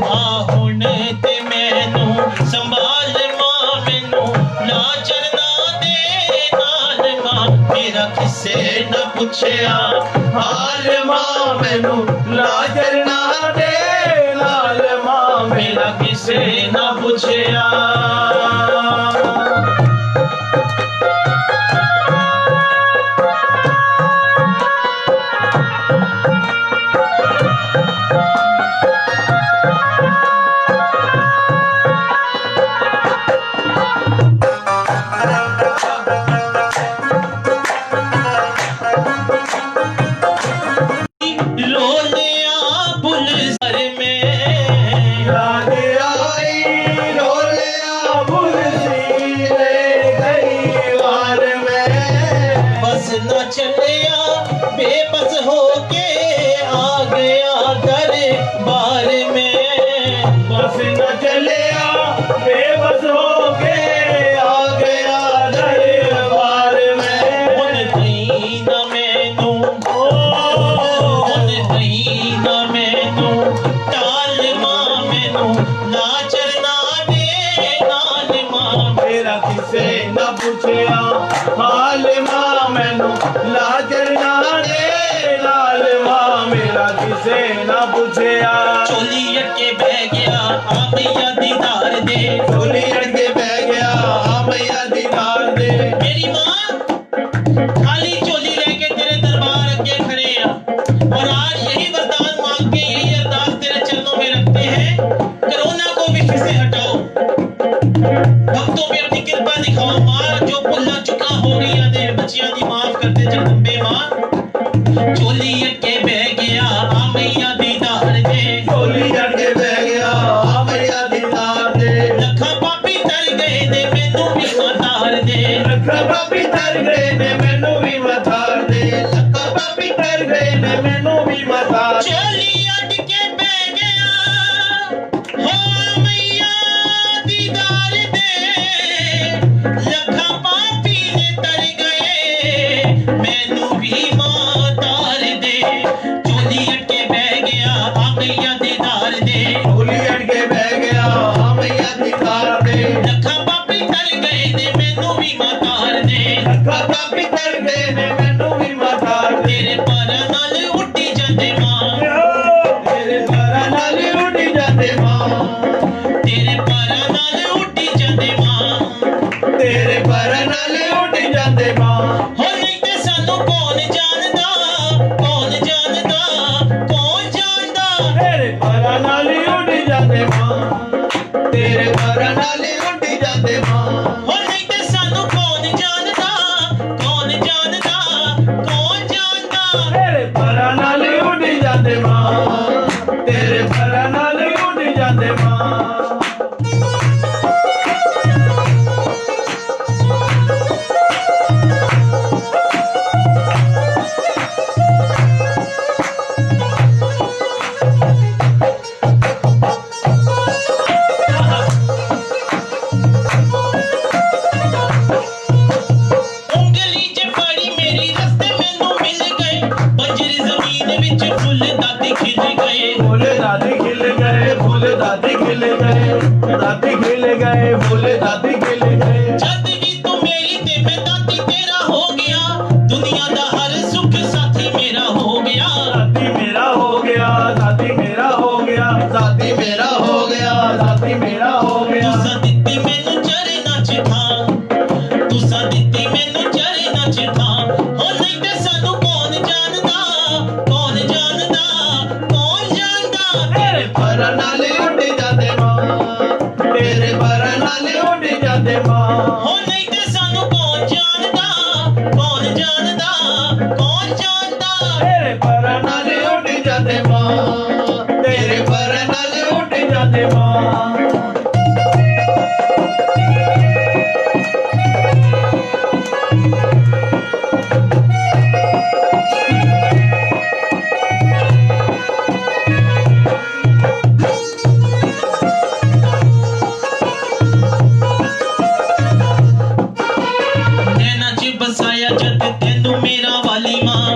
आ हुण ते मैनू संभाल मां मैनू ना चरना दे नाल मां मेरा किसे न पुछया हाल मां मैनू लाजर ना दे लाल मां मेरा किसे न पुछया लोलिया पुल सर में याद आई रोलिया भुलसी ले गई वार में बस न चलिया बेबस होके आ गया दरबार में बस न चलिया बेबस होके आ गया दरबार में उन कहीं न मैनू उन कहीं न मैनू टाल मां मैनू ना चरना दे नाल मां मेरा किसे न पूछया हाल मां मैनू लाजर ना दे लाल मां मेरा किसे न पूछया चोली अटके बह गया आ मैया दीदार दे चोली अड़के बह गया आ मैया दीदार दे मेरी माँ खाली चोली लेके तेरे दरबार अगे खड़े हैं और आज यही वरदान मांग के यही अरदास तेरे चरणों में रखते हैं कोरोना को विश्व से हटाओ भक्तों पे अपनी कृपा दिखाओ माँ जो भुल्ला चुका हो गई आदे बच्चियां दी माफ कर दे जगदम्बे माँ चोली अटके बह गया आ मैया दीदार दे चोली अड़के बह गया आ मैया दीदार दे लखा पापी तर गए ने मैनू भी मातार दे लखा पापी तर गए ने मैनू भी मथार दे लखा पापी तर गए ने मैनू भी मथार चोली अटके बह गया हो मैया दीदार दे लखा पापी ने तर गए मैनू भी मातार दे चोली अटके बह गया आ मैया दीदार दे चोली अड़के बह गया आ मैया दीदार दे लखा पापी तर गए ने मैनू भी मातार दे लखा पापी तर गए ने मैनू भी मथार दे तेरे पारा नाल उड्डी जांदे मां तेरे द्वारा नाल उड़ी जाते मां तेरे पारा नाल उड्डी जांदे मां तेरे पर नाल उड़ी जाते मां हो नहीं ते सानू कौन जानदा कौन जानदा कौन जानदा तेरे पर नाल उड़ी जाते मां तेरे पर नाल उड़ी जाते मां हो नहीं ते सानू कौन जानदा कौन जानदा कौन जानदा तेरे पर नाल उड़ी जाते मां तेरे पर नाल उड़ी जाते मां ਉਂਗਲੀ 'ਚ ਫੜੀ ਮੇਰੀ ਰਸਤੇ ਮੈਨੂੰ ਮਿਲ ਗਏ ਬੰਜਰੀ ਜ਼ਮੀਨ ਵਿੱਚ ਫੁੱਲ ਦਾਦੀ ਖਿਲ ਗਏ फूल दादी खिल गए फूल दादी खिल गए दादी खिल गए फूल दादी खिल गए जद भी तू मेरी ते मैं दादी तेरा हो गया दुनिया दा हर सुख साथी मेरा हो गया दादी मेरा हो गया दादी मेरा हो गया दादी मेरा हो गया दादी मेरा हो गया तुसा दित्ती मैनू चरना च थां तुसा जाते मां हो नहीं ते सानू कौन जानदा कौन जानदा तेरे पर नाले उठ जाते मां तेरे पर नाले उठ जाते मां नैना च बसाया जद तेनू मेरा वाली मां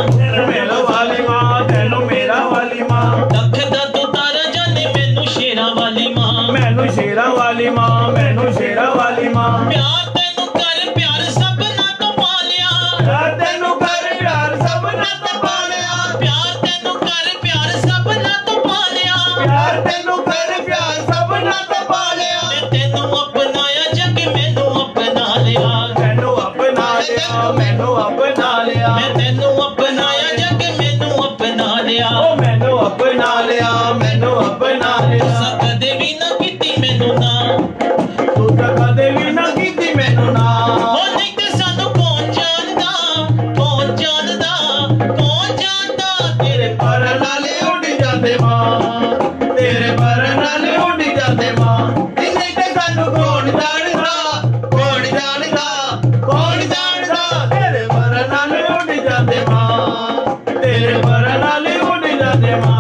मेरा वाली मां तेनू मेरा वाली मां दख दा तू तारा जाने मैनू शेरा वाली मां मैनू शेरा वाली मां मैनू शेरा वाली मां प्यार तेनू कर प्यार सबना तो पालिया प्यार तेनू कर प्यार सबना तो पालिया प्यार तेनू कर प्यार सबना तो पालिया प्यार तेनू कर प्यार सबना तो पालिया मैं तेनू अपनाया जग मैनू अपना लिया मैनू अपना लिया मैनू अपना लिया मैं तेनू अपनाया जग मैनू अपना लिया ओ मैनू अपना लिया मैनू अपना लिया तुसा कदे भी ना कीती मैनू ना तू तो कदे भी ना कीती मैनू ना ओ नहीं ते सानू कौन जानदा तेरे पर नाले उड़ जाते मां तेरे पर नाले उड़ जाते मां इन्हें ते सानू कौन जानदा तेरे पर नाले उड़ जाते मां तेरे पर नाले उड़ जाते मां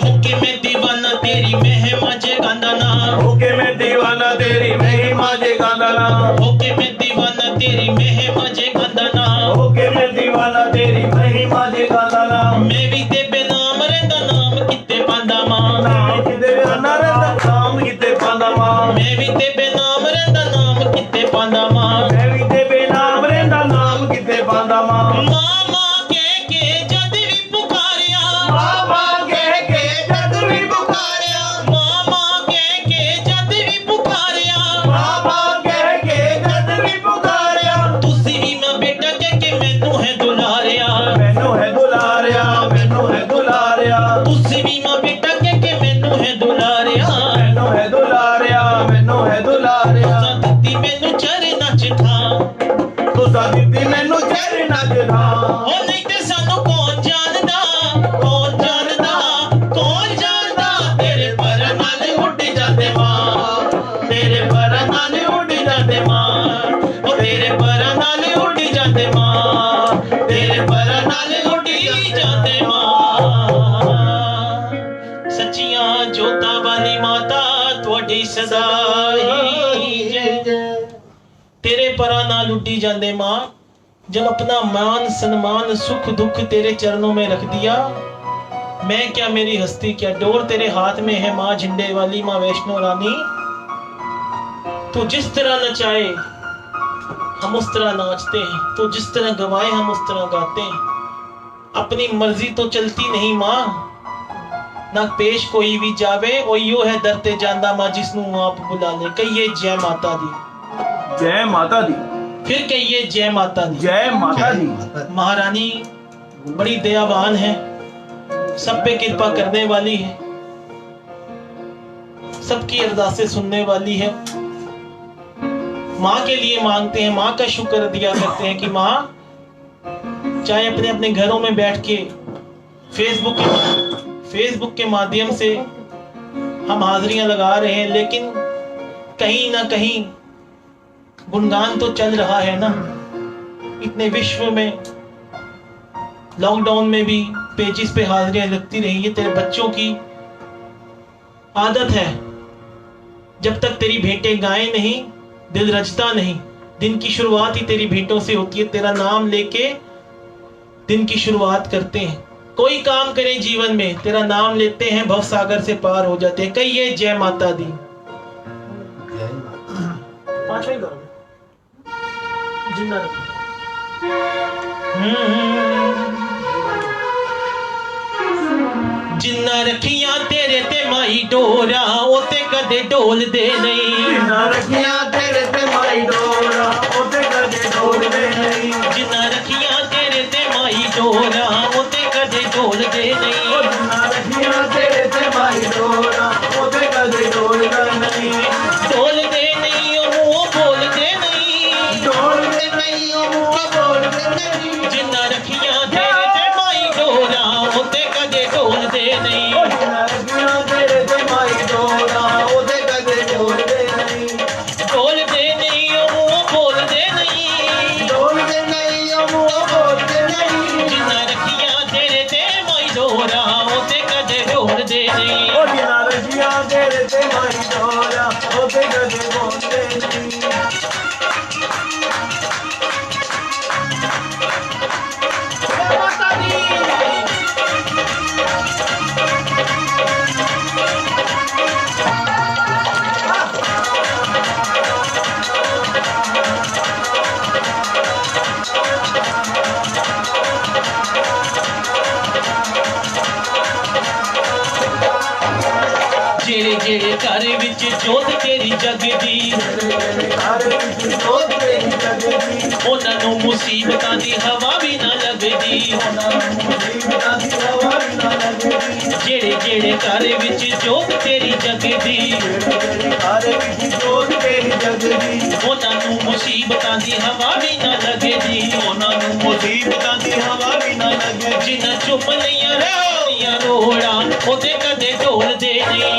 होके मैं दीवाना तेरी महिमा जगांदा ना ओके मैं दीवाना तेरी महिमा जगांदा ना होके मैं दीवाना तेरी महिमा जगांदा ना ओके मैं दीवाना तेरी महिमा जगांदा ना मैं भी ते बेनाम रहंदा नाम किते पांदा मां नाम किते अनरद नाम किते पांदा मां मैं भी ते बेनाम रहंदा नाम किते पांदा मां मैं भी ते बेनाम रहंदा नाम किते पांदा मां मामा कह के जद भी पुकारिया मामा कह के जद भी पुकारिया मामा कह के जद भी पुकारिया मामा कह के जद भी पुकारिया तुसी भी मैं बेटा कह के मैनू है दुलारिया मैनू है दुलारिया मैनू है दुलारिया तुसी भी मैं बेटा कह के मैनू है दुलारिया मैनू है दुलारिया मैनू है दुलारिया तुसा दित्ती मैनू चरना च ठा तू सा दित्ती मैनू चर नचदा ओ नहीं ते सानू कौन जानदा तेरे पर नाले उड़ जाते मां तेरे पर नाले उड़ जाते मां ओ तेरे पर नाले उड़ जाते मां तेरे पर नाले उड़ जाते मां सच्चियां जोता वाली माता ਤੁਹਾਡੀ सदा ही जय तेरे परा ना लुटी जाते मां जब अपना मान सम्मान सुख दुख तेरे चरणों में रख दिया मैं क्या मेरी हस्ती क्या डोर तेरे हाथ में है मां झंडे वाली मां वैष्णो रानी तू जिस तरह नचाए हम उस तरह नाचते हैं तू जिस तरह गवाए हम उस तरह गाते हैं अपनी मर्जी तो चलती नहीं मां ना पेश कोई भी जावे ओयो है दर ते जांदा मां जिसनू आप बुला ले कहिए जय माता दी जय माता दी फिर कहिए जय माता दी जय माता दी महारानी बड़ी दयावान है सब पे कृपा करने वाली है सबकी अरदासें सुनने वाली है माँ के लिए मांगते हैं माँ का शुक्र दिया करते हैं कि माँ चाहे अपने अपने घरों में बैठ के फेसबुक के माध्यम से हम हाजिरियां लगा रहे हैं लेकिन कहीं ना कहीं गुणगान तो चल रहा है ना। इतने विश्व में लॉकडाउन में भी पेजिस पे हाजिरियां लगती रही है। तेरे बच्चों की आदत है जब तक तेरी भेंटें गाएं नहीं दिल रचता नहीं। दिन की शुरुआत ही तेरी भेंटों से होती है। तेरा नाम लेके दिन की शुरुआत करते हैं। कोई काम करें जीवन में तेरा नाम लेते हैं भव सागर से पार हो जाते हैं। कहिए जय माता दी। पांचवा ही करोगे जिंदा रखिए। जिन्ना रखियां तेरे ते माई माई डोरा ओते कदे डोलदे नहीं जिन्ना रखिया तेरे ते माई डोरा ओते कदे डोलदे नहीं जिन्ना रखिया तेरे ते माई डोरा ओते कदे डोलदे नहीं जिन्ना रखिया तेरे ते माई डोरा ओते कदे डोलदा नहीं डोलदे नहीं ओ मुंह बोलदे नहीं डोलदे नहीं ओ मुंह बोलदे नहीं जिन्ना रखिया तेरे ते माई डोरा ओते कदे डोलदे नहीं जिन्ना रखिया तेरे ते माई डोरा ओते कदे डोलदे नहीं डोलदे नहीं ओ मुंह बोलदे नहीं डोलदे नहीं ओ मुंह बोलदे नहीं जिन्ना रखिया तेरे ते माई डोरा ओते कदे डोलदे नहीं जिन्ना रखिया तेरे ते माई डोरा ओते कदे डोलदे नहीं माता दी जेड़े जेड़े घर विच जोत तेरी जगदी घर विच जोत तेरी जगदी उन्हां नूं मुसीबतां दी हवा भी ना लगदी मुसीबतां दी हवा भी ना लगदी जेड़े जेड़े घर विच जोत तेरी जगदी घर विच जोत तेरी जगदी उन्हां नूं मुसीबतां दी हवा भी ना लगदी उन्हां नूं मुसीबतां दी हवा भी ना लगदी जिन्हां चुप लईयां रहणीਆਂ ਰੋੜਾਂ ਉਹਦੇ ਕਦੇ ਢੋਲਦੇ ਨਹੀਂ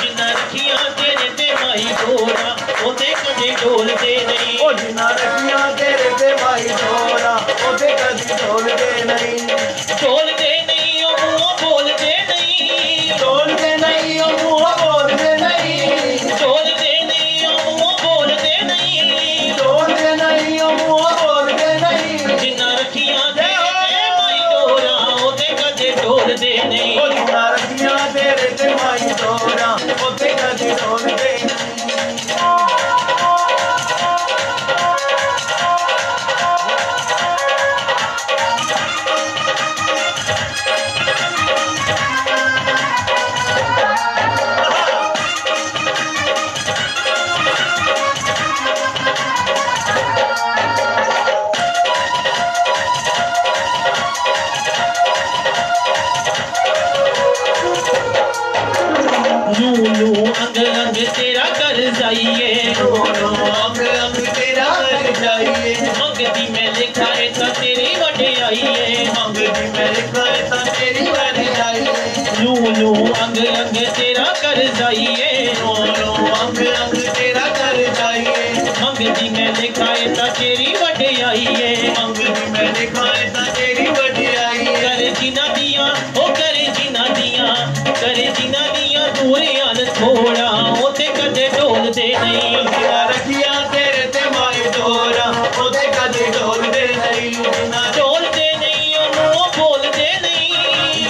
ਜਿੰਨਾ ਰੱਖੀਆਂ ਤੇਰੇ ਤੇ ਮਾਈ ਡੋਰਾ ਉਹਦੇ ਕਦੇ ਢੋਲਦੇ ਨਹੀਂ ਉਹ ਜਿੰਨਾ ਰੱਖੀਆਂ ਤੇਰੇ ਤੇ ਮਾਈ ਡੋਰਾ ਉਹਦੇ ਕਦੀ ਢੋਲਦੇ ਨਹੀਂ ਢੋਲਦੇ ਨਹੀਂ ਉਹ ਮੂੰਹ ਬੋਲਦੇ ਨਹੀਂ ਢੋਲਦੇ ਨਹੀਂ ਉਹ ਮੂੰਹ ਬੋਲਦੇ ਨਹੀਂ ਢੋਲਦੇ ਨਹੀਂ ਉਹ ਮੂੰਹ ਬੋਲਦੇ ਨਹੀਂ ਢੋਲਦੇ ਨਹੀਂ ਉਹ ਮੂੰਹ ਬੋਲਦੇ ਨਹੀਂ ਜਿੰਨਾ ਰੱਖੀਆਂ ਤੇਰੇ ਤੇ ਮਾਈ ਡੋਰਾ ਉਹਦੇ ਕਦੇ ਢੋਲਦੇ ਨਹੀਂ ਉਹ ਜਿੰਨਾ ਰੱਖੀਆਂ ਤੇਰੇ ਤੇ ਮਾਈ ਡੋਰਾ ਉਹਦੇ ਕਦੀ ਢੋਲਦੇ ਨਹੀਂ लू अंग अंग तेरा कर जाइए अंग अंग तेरा कर जाइए मंगती मैं लिखाए था तेरी वडियाई मंगती मैं लिखाए था तेरी वडियाई लू अंग अंग तेरा कर जाइए अंग अंग तेरा कर जाइए मंगती मैं लिखाए था तेरी वडियाई मंगती मैं लिखाए था तेरी वडियाई कर जिना दिया ओ कर जिना दिया कर जिना दिया दूर आन थोड़ा ओते कदे ढोलदे नहीं जिन्ना रखिया तेरे ते माई डोरा ओते कदे ढोलदे नहीं जिन्ना ढोलदे नहीं ओ मुंह बोलदे नहीं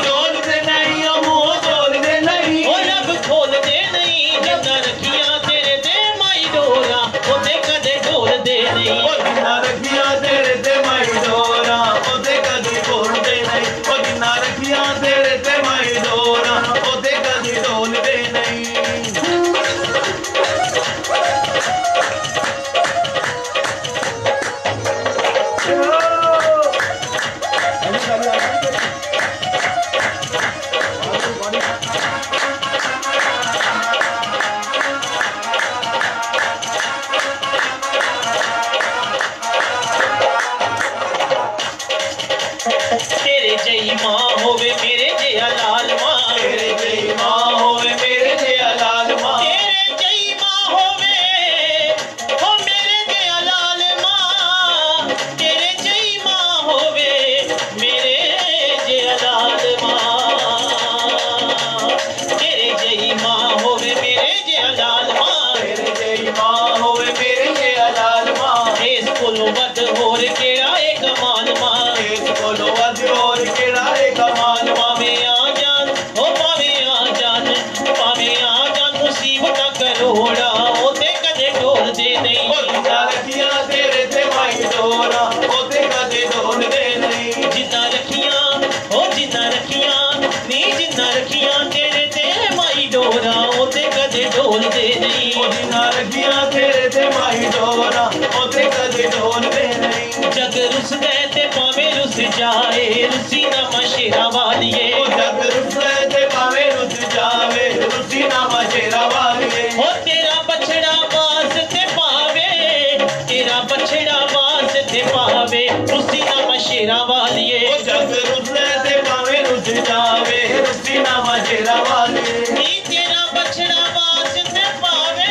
ढोलदे नहीं ओ मुंह बोलदे नहीं ओ रब खोलदे नहीं जिन्ना रखिया तेरे ते माई डोरा ओते कदे ढोलदे नहीं ओ जिन्ना रखिया तेरे ते माई डोरा ओते कदे ढोलदे नहीं ओ जिन्ना रखिया तेरे ते माई डोरा ओते कदे ढोलदे नहीं तेरे जई मां होवे मेरे जिया लाल मां तेरे जई मां होवे मेरे जिया लाल मां तेरे जई मां होवे हो मेरे जिया लाल मां तेरे जई मां होवे मेरे जिया लाल मां तेरे जई मां होवे मेरे जिया लाल मां तेरे जई मां होवे मेरे जिया लाल मां इस कोलों वध होर केड़ा ए कमाल मां इस कोलों वध होर केड़ा ए कमाल मां पावे आ जान ओ पावे आ जान मुसीबत करोड़ा ओते कदे ढोलदे नहीं जिन्ना रखिया तेरे ते माई डोरा ओते कदे ढोलदे नहीं जिन्ना रखियां जाए रुसी ना मशेरा वालिए ओ जग रुसे ते पावे रुस जावे रुसी ना मशेरा वालिए ओ तेरा बछड़ा वास ते पावे तेरा बछड़ा वास ते पावे रुसी ना मशेरा वालिए ओ जग रुसे ते पावे रुस जावे रुसी ना मशेरा वालिए नी तेरा बछड़ा वास ते पावे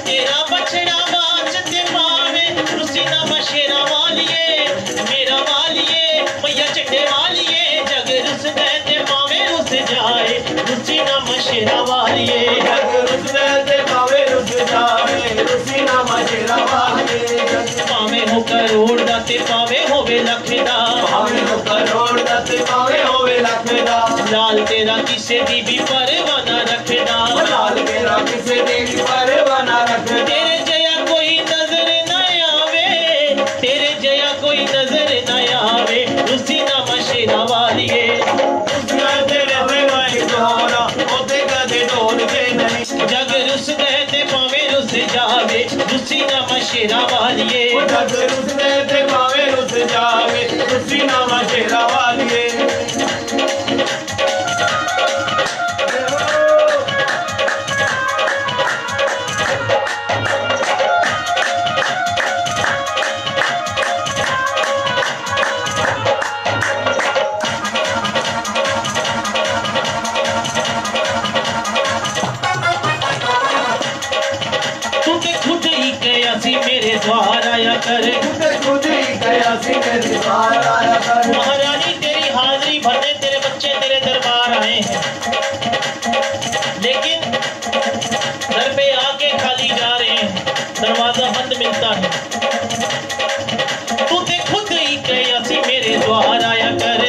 तेरा बछड़ा वास ते पावे रुसी ना मशेरा वालिए मेरा वालिए मैया चंडे वालिए जग रुस गए ते पावे रुस जाए रुसी ना मशेरा वालिए जग रुसे ते पावे रुस जावे रुसी ना मशेरा वालिए पावे हो करोड़ दा ते पावे होवे लख दा पावे हो करोड़ दा ते पावे होवे लख दा लाल तेरा किसे दी भी परवाना रखदा लाल तेरा किसे दी भी परवाना रखदा तेरे जया कोई नजर न आवे तेरे जया कोई नजर न आवे रुसी ना मशेरा वालिए उसने तेरे बेवाई दोहरा ओते कदे ढोल के नहीं जग रुस गए ते पावे रुस जावे रुसी ना मशेरा वालिए ओ जग रुसने ते पावे रुस जावे रुसी ना मशेरा वालिए तू ते खुद ही गया सी मेरे द्वार आया कर खुद ही गया सी मेरे द्वार आया कर महारानी तेरी हाजिरी भरने तेरे बच्चे तेरे दरबार आए हैं लेकिन घर पे आके खाली जा रहे हैं दरवाजा बंद मिलता है तू ते खुद ही गया सी मेरे द्वार आया कर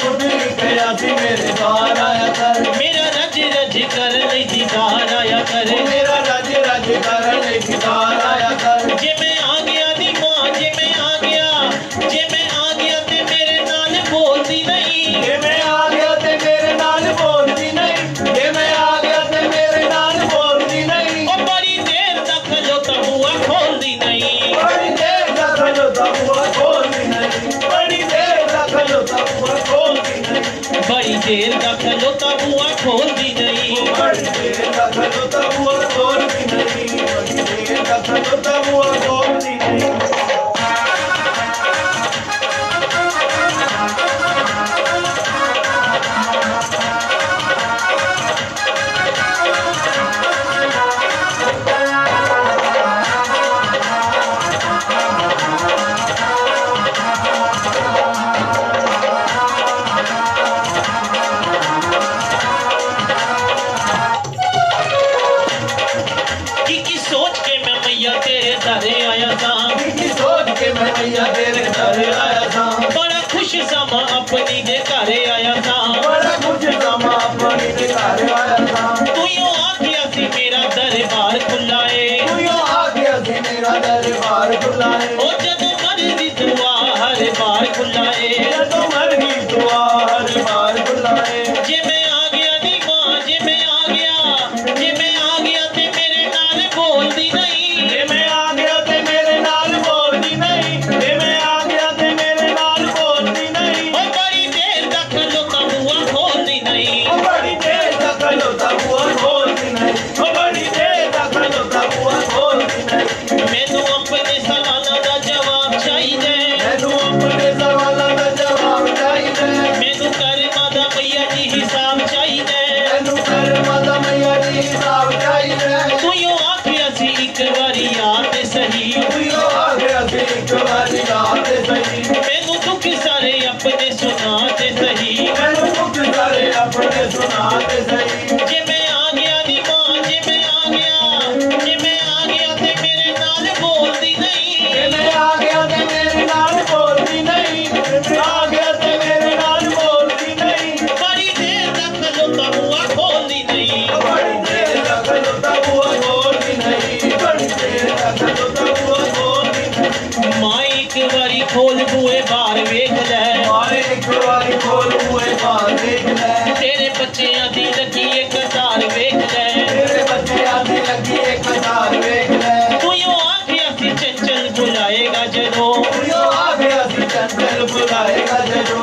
खुद ही गया सी मेरे द्वार आया कर मेरा रज रज कर ले दीदार आया कर मेरा रज रज कर ले दीदार आया कर जे मैं आ गया दी मां जे मैं आ गया जे मैं आ गया ते मेरे नाल बोलती नहीं जे मैं आ गया ते मेरे नाल बोलती नहीं जे मैं आ गया ते मेरे नाल बोलती नहीं ओ बड़ी देर तक खलोता हुआ खोलती नहीं बड़ी देर तक खलोता हुआ खोलती नहीं बड़ी देर तक खलोता हुआ खोलती नहीं बड़ी देर तक खलोता हुआ खोलती नहीं बड़ी देर तक खलोता हुआ खोलती नहीं बड़ी देर तक खलोता हुआ खोलती नहीं की सोच के मैं मैया तेरे दरे आया था की सोच के मैं मैया तेरे दर आया था बड़ा खुश समा अपनी दे घरे आया था बड़ा कुछ समा अपनी दे घर आया था तू यो आ गया सी मेरा दरबार खुला है तू यो आ गया सी मेरा दरबार खुला है ओ जदों मर्जी दुआ हर बार खुला है जदों मर्जी दुआ हर बार खुला है जे मैं आ गया दी मां जे मैं आ गया जे मैं आ गया ते मेरे नाल बोलदी नहीं जे मैं आ गया ते मेरे नाल बोलती नहीं जे मैं आ गया ते मेरे नाल बोलती नहीं ओ बड़ी देर तक खलोता हुआ खोलदी नहीं ओ बड़ी देर तक खलोता हुआ खोलती नहीं ओ बड़ी देर तक खलोता हुआ खोलती नहीं मैनू अपने सवालों का जवाब चाहिए मैनू अपने सवालों का जवाब चाहिए मैनू कर माता मैया जी हिसाब चाहिए मैनू कर माता मैया जी हिसाब चाहिए तू यो आखिया सी एक बारी याद सही तू यो आ गया सी एक बारी याद सही मैनू दुख सारे अपने सुना ते सही मैनू दुख सारे अपने सुनाते सही जे मैं आ गया दी मां जे मैं आ गया जे मैं आ गया ते मेरे नाल बोलदी नहीं जे मैं आ गया ते मेरे नाल बोलती नहीं आ गया ते मेरे नाल बोलती नहीं बड़ी देर तक खलोता हुआ खोलदी नहीं बड़ी देर तक खलोता हुआ बोलती नहीं बड़ी देर तक खलोता हुआ बोलती नहीं मां एक बारी खोल बुए बाहर वेख ले मारे एक बारी खोल हुए बाहर देख ले तेरे बच्चियां दी लगी एक कतार वेख ले तेरे बच्चे आधी लगी एक हजार देख ले तू यो आखिया सी चंचल बुलाएगा जदों तू यो आ गया सी चंचल बुलाएगा जदों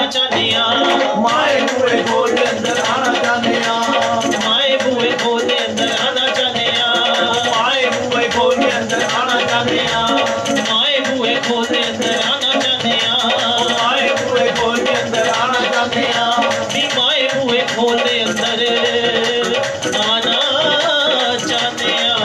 चाहते हैं, माए बूहे खोल के अंदर आना चाहते हैं, माए बूहे खोल के अंदर आना चाहते हैं, माए बूहे खोल के अंदर आना चाहते हैं, माए बूहे खोल के अंदर आना चाहते हैं, माए बूहे खोल के अंदर आना चाहते हैं, दी माए बूहे खोल के अंदर आना चाहते हैं।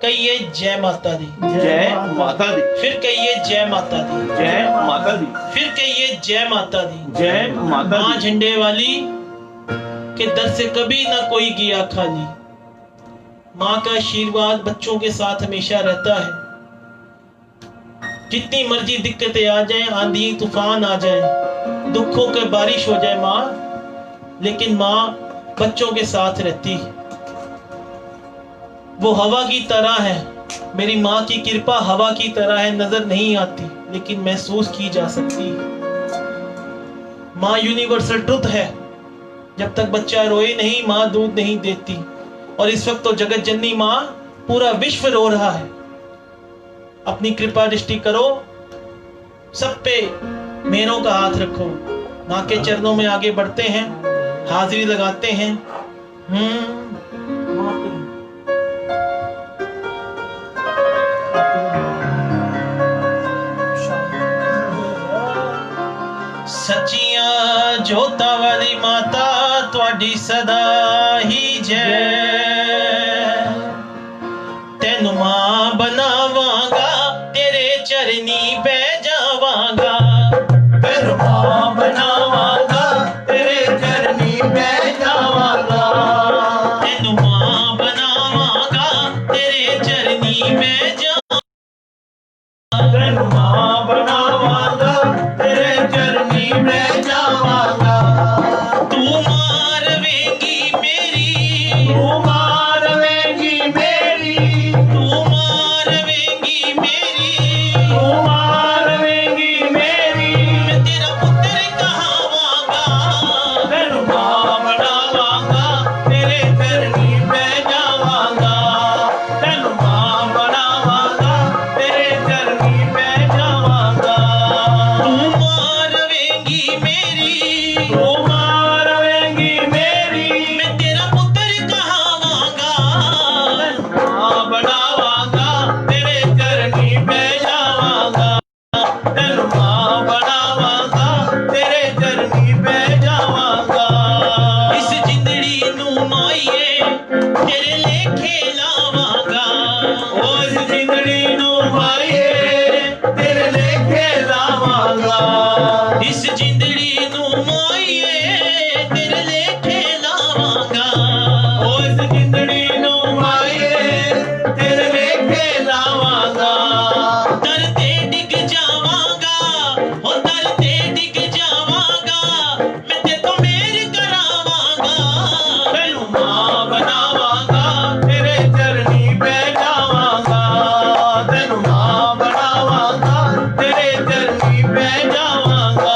कहिए जय माता दी, जय माता दी, फिर कहिए जय माता दी, जय माता दी, फिर कहिए जय माता दी। जय माता माँ दी। झंडे वाली के दर से कभी ना कोई गया खाली। माँ का आशीर्वाद बच्चों के साथ हमेशा रहता है। जितनी मर्जी दिक्कतें आ जाए, आंधी तूफान आ जाए, दुखों की बारिश हो जाए माँ, लेकिन माँ बच्चों के साथ रहती है। वो हवा की तरह है, मेरी माँ की कृपा हवा की तरह है, नजर नहीं आती लेकिन महसूस की जा सकती है। माँ यूनिवर्सल ट्रुथ है। जब तक बच्चा रोए नहीं, माँ दूध नहीं देती। और इस वक्त तो जगत जननी माँ पूरा विश्व रो रहा है। अपनी कृपा दृष्टि करो, सब पे मेहरों का हाथ रखो, माँ के चरणों में आगे बढ़ते हैं, हाजिरी लगाते हैं। सचिया जोता वाली माता तुहाडी सदा ही जय। तेनु मां बनावांगा, तेरे चरनी बह जावांगा। तेनु मां बनावांगा, तेरे चरनी बह जावांगा। तेनु मां बनावांगा, तेरे चरनी बह जावांगा। तेनु मां बनावांगा, तेरे चरनी बह जावांगा। तू मारवेंगी मेरी, तू मारवेंगी मेरी, तू मारवेंगी मेरी, तू मारवेंगी मेरी। मैं तेरा पुत्र कहावांगा। तेनु मां बनावांगा, तेरे चरनी बह जावांगा। तेनु मां बनावांगा, तेरे चरनी बह जावांगा। तू मारवेंगी मेरी, तू मारवेंगी मेरी, मैं तेरा पुत्र कहावांगा। मां बनावांगा, तेरे चरनी बह जावांगा। तेनु मां बनावांगा, तेरे चरनी बह जावांगा। इस जिंदड़ी नू माईए तेरे लेखे लावांगा। ओ इस जिंदड़ी नू माईए, तेरे लेखे लावांगा। इस जिंदड़ी नू माईए तेरे लेखे लावांगा। ओ इस जिंदड़ी नू माईए, तेरे लेखे लावांगा। दर ते डिग जावांगा, हो दर ते डिग जावांगा, मैं ते तो मेर करावांगा। तेनु मां बनावांगा, तेरे चरनी बह जावांगा। तेनु मां बनावांगा, तेरे चरनी बह जावांगा।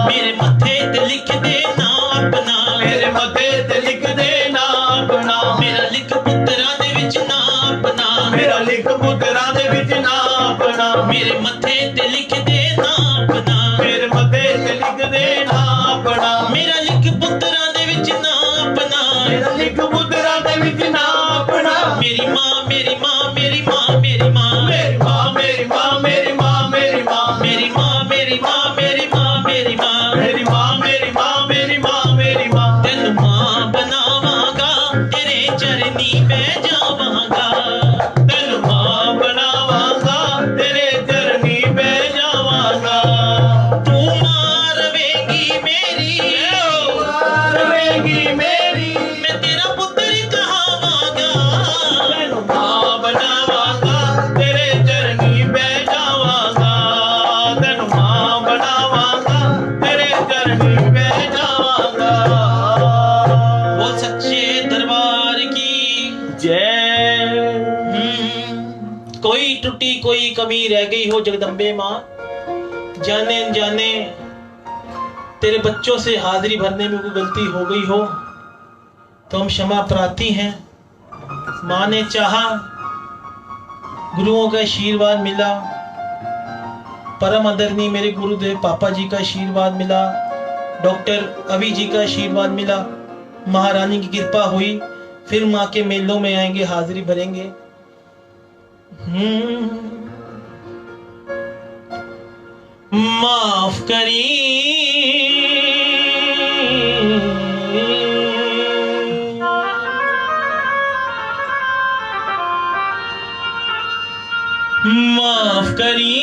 मेरे मथे ते लिख देना अपना, मेरे मथे ते लिख देना अपना। मेरा लिख पुत्तरां दे विच ना अपना। मेरा लिख पुत्तरां दे विच ना अपना। मेरे मथे ते लिख देना अपना। मेरे मथे ते लिख देना अपना। मेरा लिख पुत्तरां दे विच ना अपना। मेरा लिख पुत्तरां दे विच ना अपना। मेरी माँ मेरी माँ मेरी माँ मेरी माँ, मेरी मां मेरी मां मेरी मां मेरी मां, मेरी माँ मेरी माँ मेरी माँ मेरी माँ, मेरी मां मेरी मां मेरी मां मेरी मां। तेनु माँ बनावांगा, तेरे चरनी बह जावांगा। तेनु मां बनावांगा, तेरे चरनी बह जावांगा। तू मारवेंगी मेरी, मारवेंगी मेरी, मैं तेरा पुत्र कहावांगा। तेनु मां बनावांगा, तेरे चरनी बह जावांगा। तेनु मां बनावांगा, तेरे चरनी बह जावांगा। बोल सच्चे दरबार की जय। कोई टूटी कोई कमी रह गई हो जगदम्बे माँ, जाने अनजाने तेरे बच्चों से हाजिरी भरने में कोई गलती हो गई हो तो हम क्षमा प्रार्थी हैं। माँ ने चाहा, गुरुओं का आशीर्वाद मिला, परम आदरणीय मेरे गुरुदेव पापा जी का आशीर्वाद मिला, डॉक्टर अभी जी का आशीर्वाद मिला, महारानी की कृपा हुई, फिर माँ के मेलों में आएंगे, हाजिरी भरेंगे। माफ करी माफ करी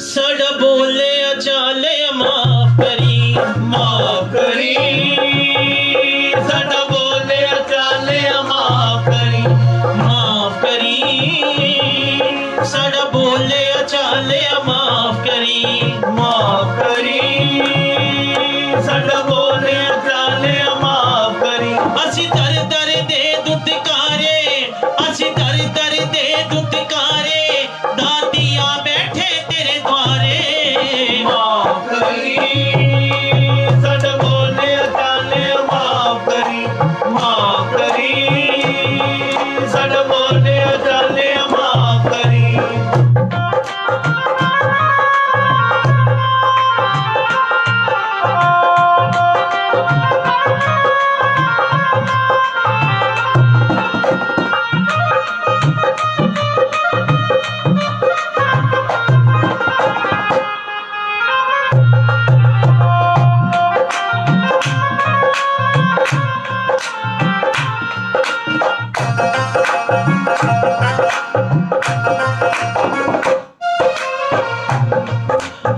सड़ बोले अचाले, माफ करी माफ करी सड़ बोले अचाले, माफ करी माफ करी सड़ बोले अचाले, माफ करी माफ करी सड़ बोले अचाले, माफ करी असी दर दर दे दुत्कारे, असी दर दर दे दुत्कारे, दातिया बैठे तेरे द्वारे। माफ करी सड़ बोले अचाले, माफ करी माफ करी सड़ बोले अचाले, माफ करी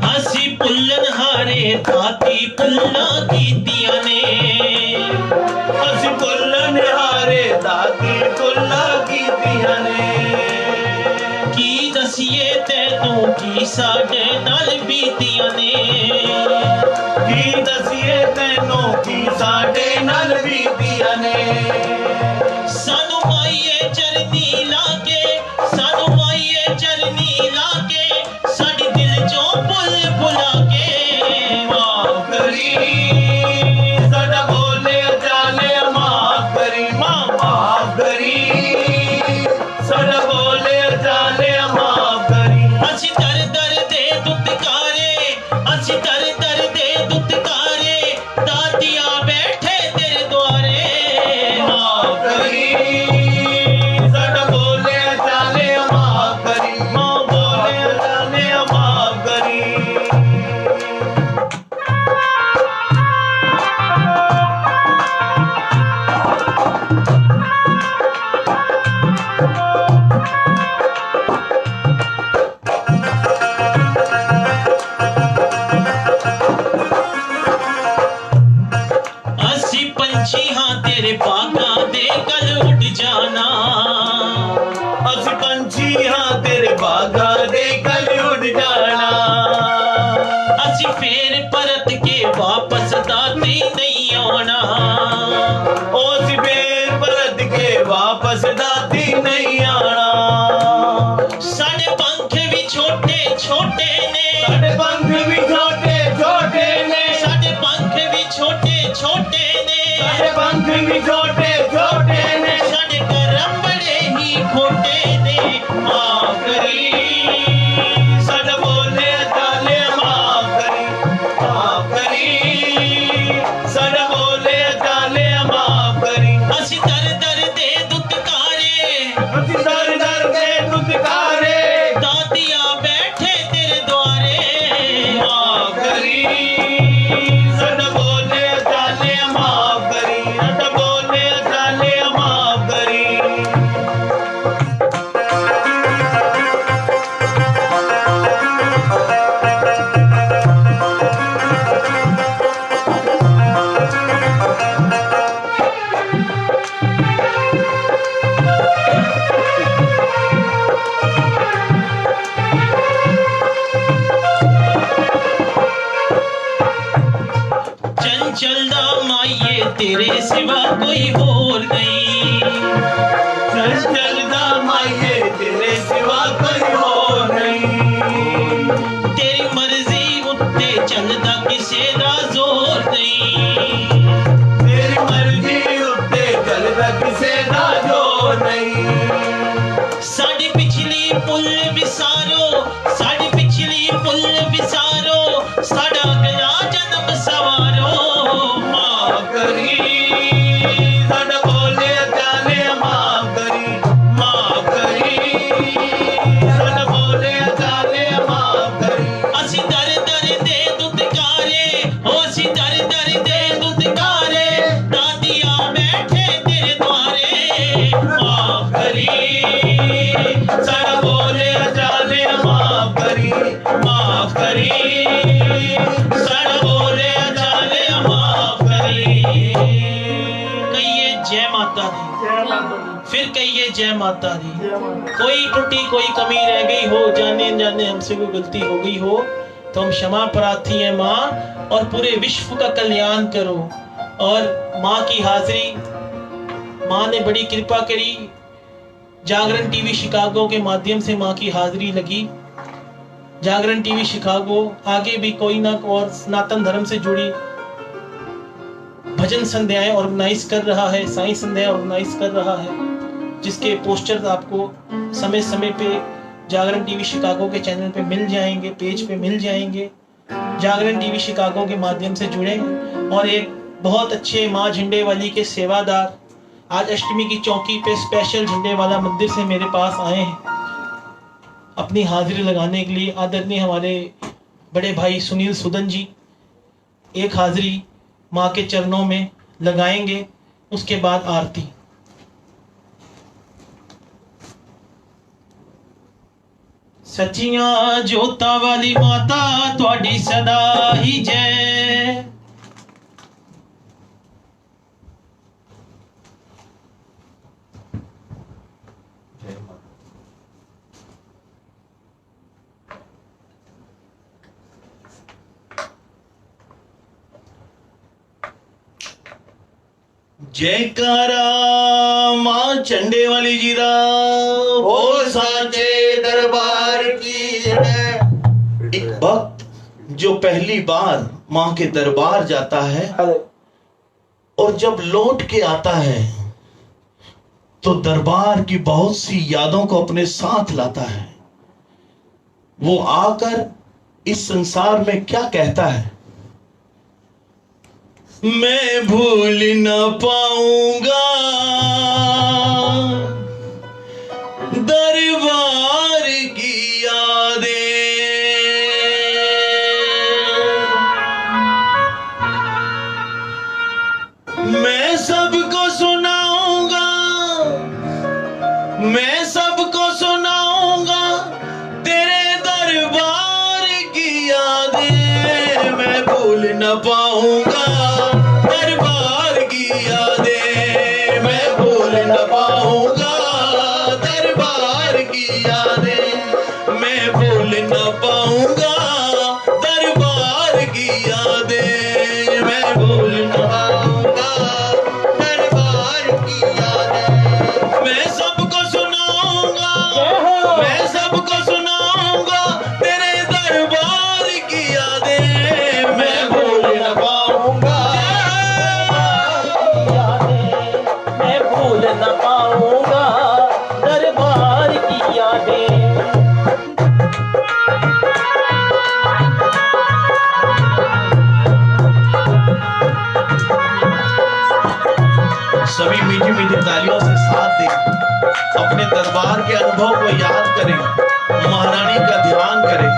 असी पुल्लन हारे दाती पुल्ला कीतियां ने, ਅਸੀਂ ਪੁੱਲਨ ਹਾਰੇ ਦਾਤੀ ਪੁੱਲਾ ਕੀਤੀਆਂ ਨੇ की दसिए तैनू की साडे नाल बीतियां ने। ਕੀ ਦਸੀਏ ਤੈਨੂੰ ਕੀ ਸਾਡੇ ਨਾਲ ਬੀਤੀਆਂ ਨੇ सानू माईए चरनी लाके, सानू माईए चरनी लाके, साडी दिल चों भुल भुला के। ਮਾਫ ਕਰੀ ਸਾਡਾ ਬੋਲੇ ਚਾਲੇ ਮਾਫ ਕਰੀ ਮਾਫ ਕਰੀ ਸਾਡਾ ਬੋਲੇ ਚਾਲੇ ਮਾਫ ਕਰੀ असी दर दर दे दुत्कारे, असी दर दर दे दुत्कारे, दातिया बैठे तेरे द्वारे। माफ करी साਡਾ ਬੋਲੇ ਚਾਲੇ ਮਾਫ ਕਰੀ ਬੋਲੇ ਚਾਲੇ ਮਾਫ ਕਰੀ असी पंछी हाँ तेरे बागा दे कल उड़ जाना, ਅਸੀਂ ਪੰਛੀ ਹਾਂ ਤੇਰੇ ਬਾਗਾਂ ਦੇ ਕੱਲ ਉੱਡ ਜਾਣਾ असी फेर परत के वापस दाती नहीं आना। ਉਸ ਫੇਰ ਪਰਤ ਕੇ ਵਾਪਸ ਦਾਤੀ ਨਹੀਂ ਆਣਾ साढ़े पंख भी छोटे छोटे ने, ਸਾਡੇ ਪੰਖ ਵੀ ਛੋਟੇ ਛੋਟੇ ਨੇ साढ़े पंख भी छोटे छोटे ने, ਸਾਡੇ ਪੰਖ ਵੀ ਛੋਟੇ ਛੋਟੇ ਨੇ साढ़े करम बड़े ही खोटे ने। ਮਾਫ ਕਰੀ ਸਾਡਾ ਬੋਲੇ ਚਾਲੇ ਮਾਫ ਕਰੀ ਮਾਫ ਕਰੀ ਸਾਡਾ ਬੋਲੇ ਚਾਲੇ ਮਾਫ ਕਰੀ असी दर दर दे दुत्कारे, ਅਸੀਂ ਦਰ ਦਰ ਦੇ ਦੁਤਕਾਰੇ दातिया बैठे तेरे द्वारे। माफ करी साਡਾ ਬੋਲੇ ਚਾਲੇ ਮਾਫ ਕਰੀ ਸਾਡਾ ਬੋਲੇ ਚਾਲੇ ਮਾਫ ਕਰੀ चंचलदा माइये तेरे सिवा कोई होर नहीं, चंचलदा माइये तेरे सिवा कोई हो नहीं तेरी मर्जी उत्ते चलदा किसे दा जोर नहीं। तेरी मर्जी उत्ते चलदा किसे दा जोर नहीं साडी पिछली पुल विसारो, साडी पिछली भुल विसारो साडा गया जन्म सवारो माफ करी साडा बोले जाने माफ करी साडा बोले जाने माफ करी असी दर दर दे दुदकारे ओ असी दर दर दे दुदकारे दादिया बैठे तेरे द्वारे माफ करी साडा बोले जाने माफ करी साडा बोले जाने माफ करी कहिए जय माता दी फिर कहिए जय माता दी कोई त्रुटि कोई कमी रह गई हो जाने जाने हमसे कोई गलती हो गई हो तो हम क्षमा प्रार्थी हैं माँ और पूरे विश्व का कल्याण करो और माँ की हाजिरी माँ ने बड़ी कृपा करी जागरण टीवी शिकागो के माध्यम से माँ की हाजिरी लगी जागरण टीवी शिकागो आगे भी कोई ना और सनातन धर्म से जुड़ी भजन संध्याएं ऑर्गेनाइज कर रहा है साईं संध्या ऑर्गेनाइज कर रहा है जिसके पोस्टर आपको समय समय पे जागरण टीवी शिकागो के चैनल पे मिल जाएंगे पेज पे मिल जाएंगे जागरण टीवी शिकागो के माध्यम से जुड़े और एक बहुत अच्छे माँ झंडे वाली के सेवादार आज अष्टमी की चौकी पे स्पेशल झंडे वाला मंदिर से मेरे पास आए हैं अपनी हाजिरी लगाने के लिए आदरणीय हमारे बड़े भाई सुनील सुदन जी एक हाजिरी माँ के चरणों में लगाएंगे उसके बाद आरती सच्चियां जोता वाली माता तुहाडी सदा ही जय जयकारा मां चंडे वाली जी दा बोल साचे दरबार की जय। एक भक्त जो पहली बार मां के दरबार जाता है और जब लौट के आता है तो दरबार की बहुत सी यादों को अपने साथ लाता है। वो आकर इस संसार में क्या कहता है, मैं भूल न पाऊंगा दरबार की यादें, मैं सबको सुनाऊंगा, मैं सबको सुनाऊंगा तेरे दरबार की यादें, मैं भूल न पाऊंगा दरबार की यादें, मैं भूल न पाऊंगा दरबार की यादें, मैं भूल न पाऊंगा दरबार की यादें, मैं भूल न पाऊंगा दरबार की यादें। मैं सबको सुनाऊंगा, मैं सबको सुनाऊंगा तेरे दरबार की यादें, मैं भूल न पाऊंगा मैं भूल न पाऊंगा दरबार की यादें। सभी मीठी मीठी तालियों से साथ दें, अपने दरबार के अनुभव को याद करें, महारानी का ध्यान करें।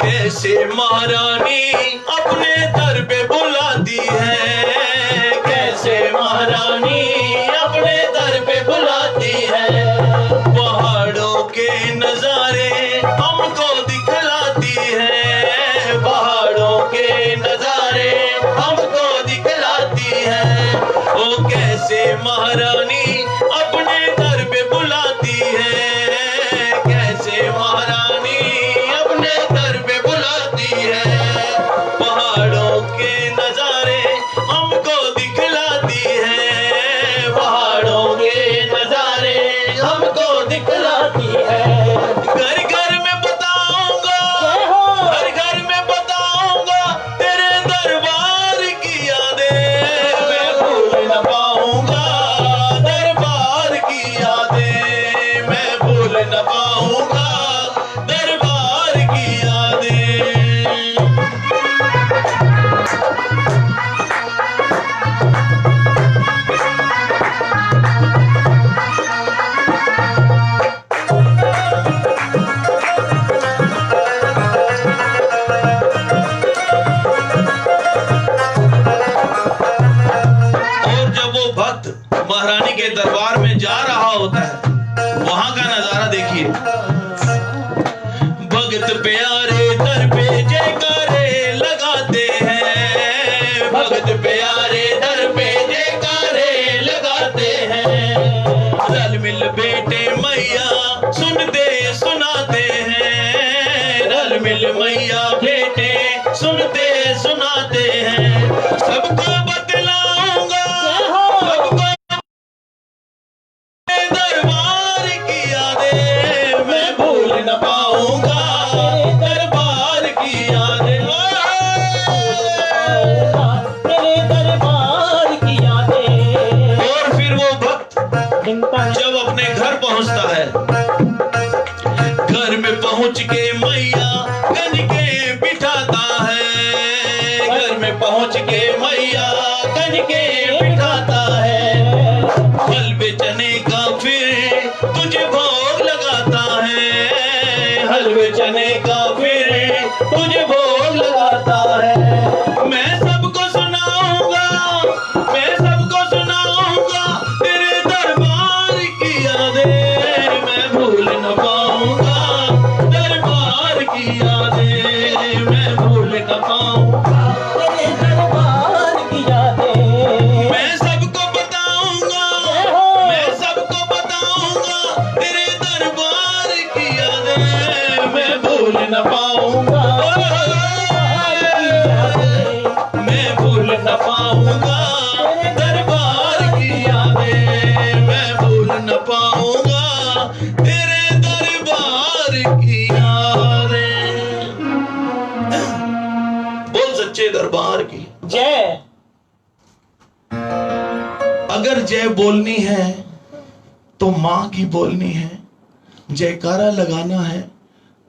कैसे महारानी अपने दर पे बुलाती है, कैसे महारानी अपने दर पे बुलाती है, पहाड़ों के नजारे हमको दिखलाती है, पहाड़ों के नजारे हमको दिखलाती है। ओ कैसे महारानी अपने दर पे बुलाती है, कैसे महारानी अपने दर पे बुलाती है, मैया बेटे सुनते सुनाते हैं। सबको बतलाऊंगा, सबको दरबार की यादें मैं भूल न पाऊंगा, दरबार की यादें तेरे दरबार की यादें। और फिर वो भक्त जब अपने घर पहुंचता है, घर में पहुंच के मैया कनके बिठाता है, घर में पहुंच के मैया कनके बिठाता है। हलवे चने का फिर तुझे भोग लगाता है, हलवे चने का फिर तुझे भोग लगाता है। मैं सबको सुनाऊंगा, मैं सबको सुनाऊंगा तेरे दरबार की यादें मैं भूल न पाऊंगा, दरबार की यादें मैं भूल न पाऊंगा, तेरे दरबार की यादें। मैं सबको बताऊंगा, मैं सबको बताऊंगा तेरे दरबार की यादें मैं भूल न पाऊंगा, मैं भूल न पाऊंगा दरबार की यादें, मैं भूल न पाऊंगा तेरे दरबार की यादें। बोल सच्चे दरबार की जय। अगर जय बोलनी है तो माँ की बोलनी है, जयकारा लगाना है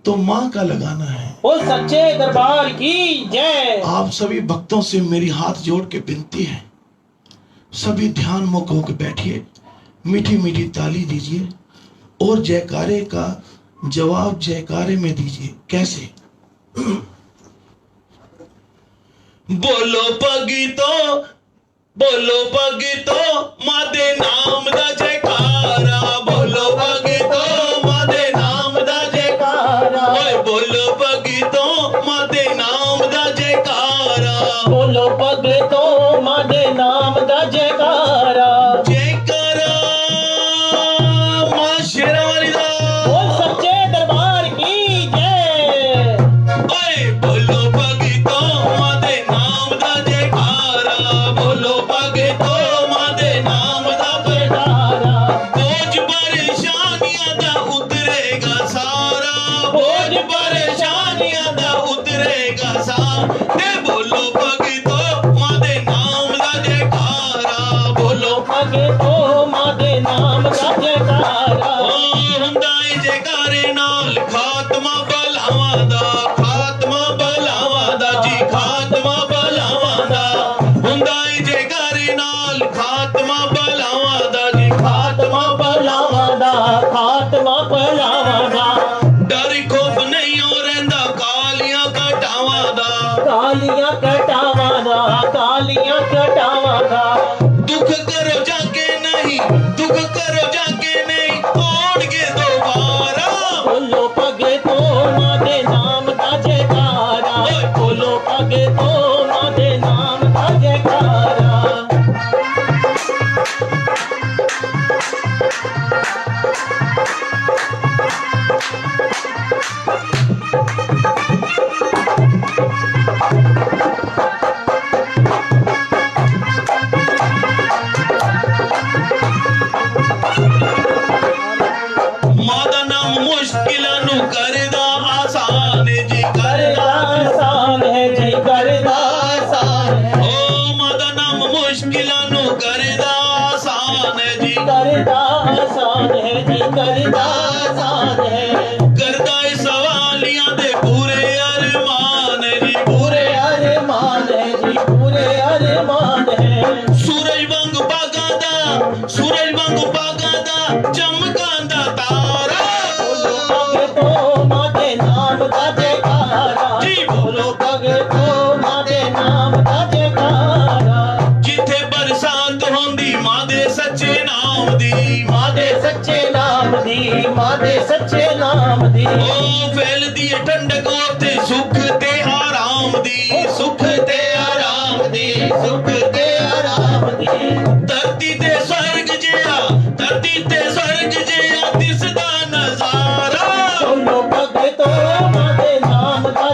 तो माँ का लगाना है। वो सच्चे दरबार की जय। आप सभी भक्तों से मेरी हाथ जोड़ के विनती है, सभी ध्यान मुख होकर बैठिए, मीठी मीठी ताली दीजिए और जयकारे का जवाब जयकारे में दीजिए। कैसे? बोलो पगीतो, बोलो पगीतो माँ दे नाम दा जयकारा, बोलो पगीतो माँ दे नाम दा जयकारा, ओए बोलो पगीतो माँ दे नाम दा जयकारा, बोलो भगतो मां दे नाम दा जयकारा। जयकारा माँ शेरावाली दा। वो सच्चे दरबार की जय। ओए बोलो भगतो माँ दे नाम दा जयकारा, बोलो भगतो माँ दे नाम दा जयकारा। बोझ परेशानियां दा उतरेगा सारा, बोझ परेशानियां दा उतरेगा सारा। ते बोलो भगतो माँ दे नाम दा जयकारा, बोलो भगतो मां दे नाम दा जयकारा। हुंदाई जयकारे नाल खात्मा बलावां दा, खात्मा बलावां दा जी, खात्मा बलावां दा। हुंदाई जयकारे नाल खात्मा बलावां दा जी, खात्मा भलावा दा खात्मा भलावा दा। डर खौफ नहीं हो रहिंदा कालियां कटावां दा, कालियां कटावा दा, कालियां कटावा दा। दुख करो जाके नहीं, दुख करो जाके नहीं होणगे दोबारा। बोलो भगतो मां दे नाम दा जयकारा, बोलो भगतो मां दे नाम दा जयकारा। मां दा नाम मुश्किलां नू करदा आसान जी, करदा करदा आसान है जी, करदा आसान है। ओ मां दा नाम मुश्किलां नू करदा आसान जी, करदा आसान है जी, करदा आसान है। करदा ए सवालियां दे पूरे अरमान जी, पूरे। पूरे अरमान है जी, पूरे अरमान है। सूरज वांग बागा दा, सूरज वांग बागा दा चमकांदा तारा। बोलो भगतो मां दे नाम दा जयकारा, जी बोलो भगतो मां दे नाम दा जयकारा। जिथे बरसात होंदी मां दे सच्चे नाम दी, मां दे सच्चे नाम दी, मां दे सच्चे नाम दी। ओ फैलदी है ठंडक ओते सुख ते आराम दी, सुख ते आराम दी, सुख ते आराम दी। धरती ते स्वर्ग जिया, धरती ते स्वर्ग जिया दिसदा नजारा। बोलो भगतो मां दे नाम दा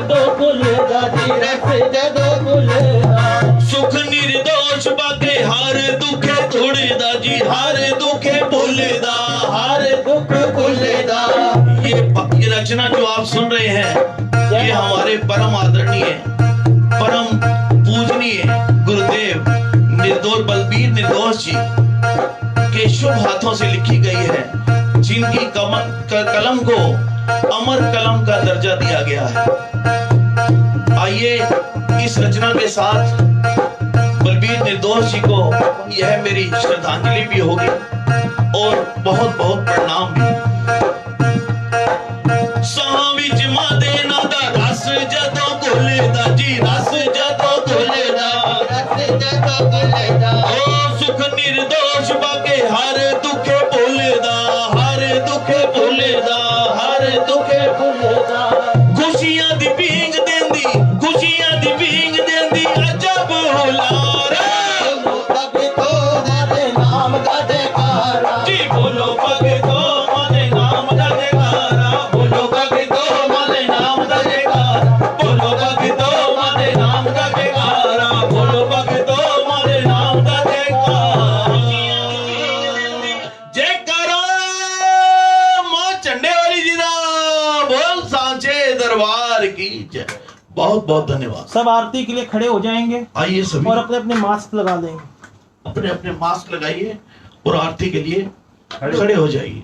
जदों भुलदा जी रस जदों भुलदा सुख निर्दोष बाके हर दुखे धुड़दा जी हर दुखे भुलदा हर दुख भुलदा। ये रचना जो आप सुन रहे हैं ये हमारे परम आदरणीय परम पूजनीय गुरुदेव निर्दोष बलबीर निर्दोष जी के शुभ हाथों से लिखी गई है, जिनकी कलम को अमर कलम का दर्जा दिया गया है। आइए इस रचना के साथ बलबीर निर्दोष जी को यह मेरी श्रद्धांजलि भी होगी और बहुत बहुत प्रणाम भी। विच मादे ना दा रस जदों घुलदा जी रस जदों घुलदा रस जदों भुलदा ओ सुख निर्दोष बाके हर दुखे भुलदा हर दुखे भुलदा हर दुखे भुलदा खुशियां दी भींग देंदी खुशियां दी भींग देंदी अजब हुलारा बोलो भगतों मारे नाम दा जयकारा जी बोलो भगतों मारे नाम दा जयकारा बोलो भगतों मारे नाम दा जयकारा बोलो भगतों मारे नाम दा जयकारा बोलो भगतों मारे नाम दा जयकारा जयकारा मां चंडे वाली जी दा बोल सांचे दरबार की जय। बहुत बहुत धन्यवाद। सब आरती के लिए खड़े हो जाएंगे आइए सभी और अपने अपने मास्क लगा लेंगे। अपने अपने मास्क लगाइए और आरती के लिए खड़े हो जाइए।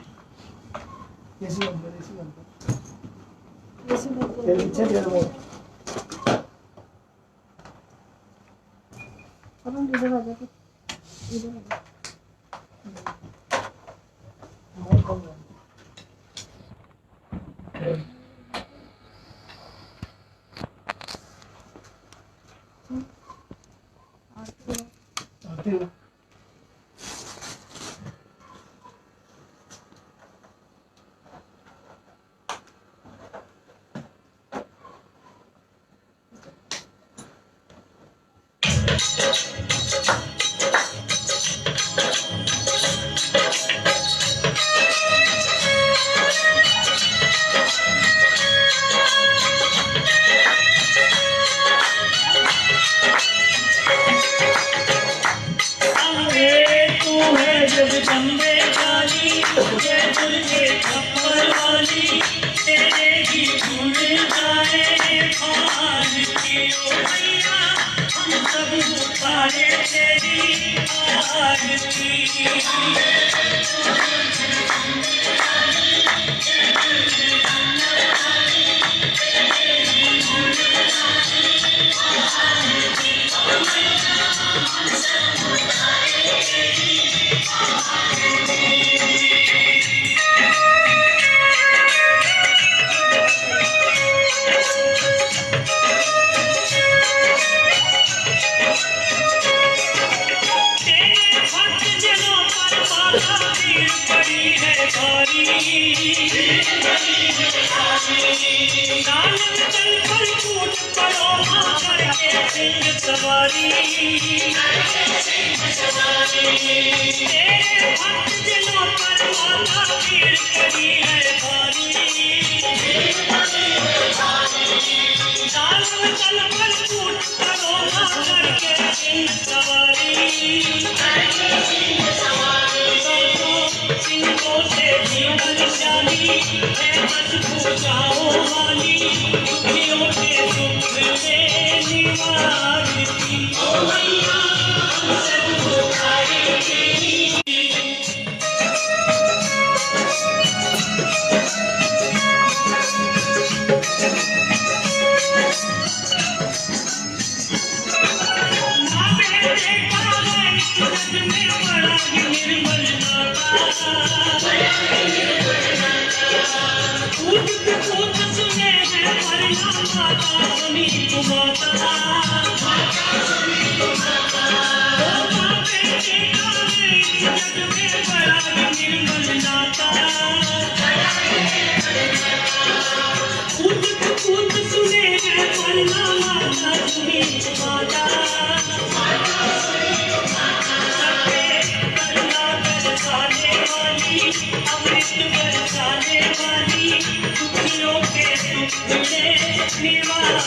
जगदम्बे काली जय दुर्गे खप्पर वाली तेरे ही गुण गाए पार की ओ मैया हम सब उतारे तेरी आरती अमृत बरसाने वाली दुखियों के सुख में निवास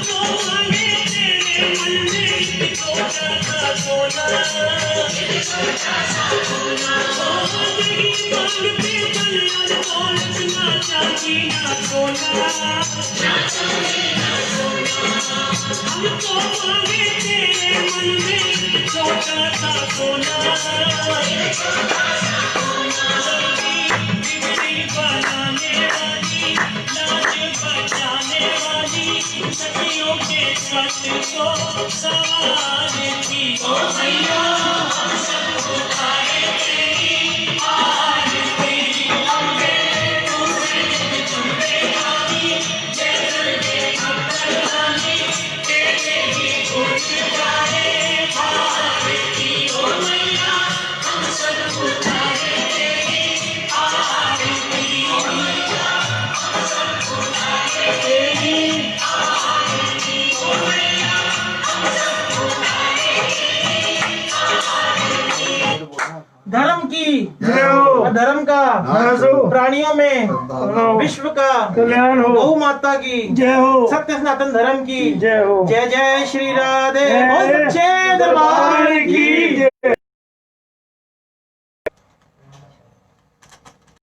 हमको मांगे तेरे मन में एक छोटा सा सोना, जिंदगी मांगते चल अनमोल ना चांदी ना सोना, हमको मांगे तेरे मन में एक छोटा सा सोना, बिगड़ी बनाने वाली, लाज बचाने वाली, सखियों के सच को सवार की ओ मैया, हम सब उठाए तेरी आरती, अम्बे तू है जगदम्बे वाली, जय दुर्गे अम्बर वाली, तेरे ही गुण गाए भारती ओ मैया, हम सब उठाए तेरी आरती ओ मैया, हम सब उठाए तेरी आरती ओ मैया, हम सब उठाए तेरी आरती। धर्म की जय हो। धर्म का हो। प्राणियों में विश्व का कल्याण हो। गौ माता की जय हो। सत्य सनातन धर्म की जय हो। जय जय श्री राधे जय बोल सच्चे दरबार की जय।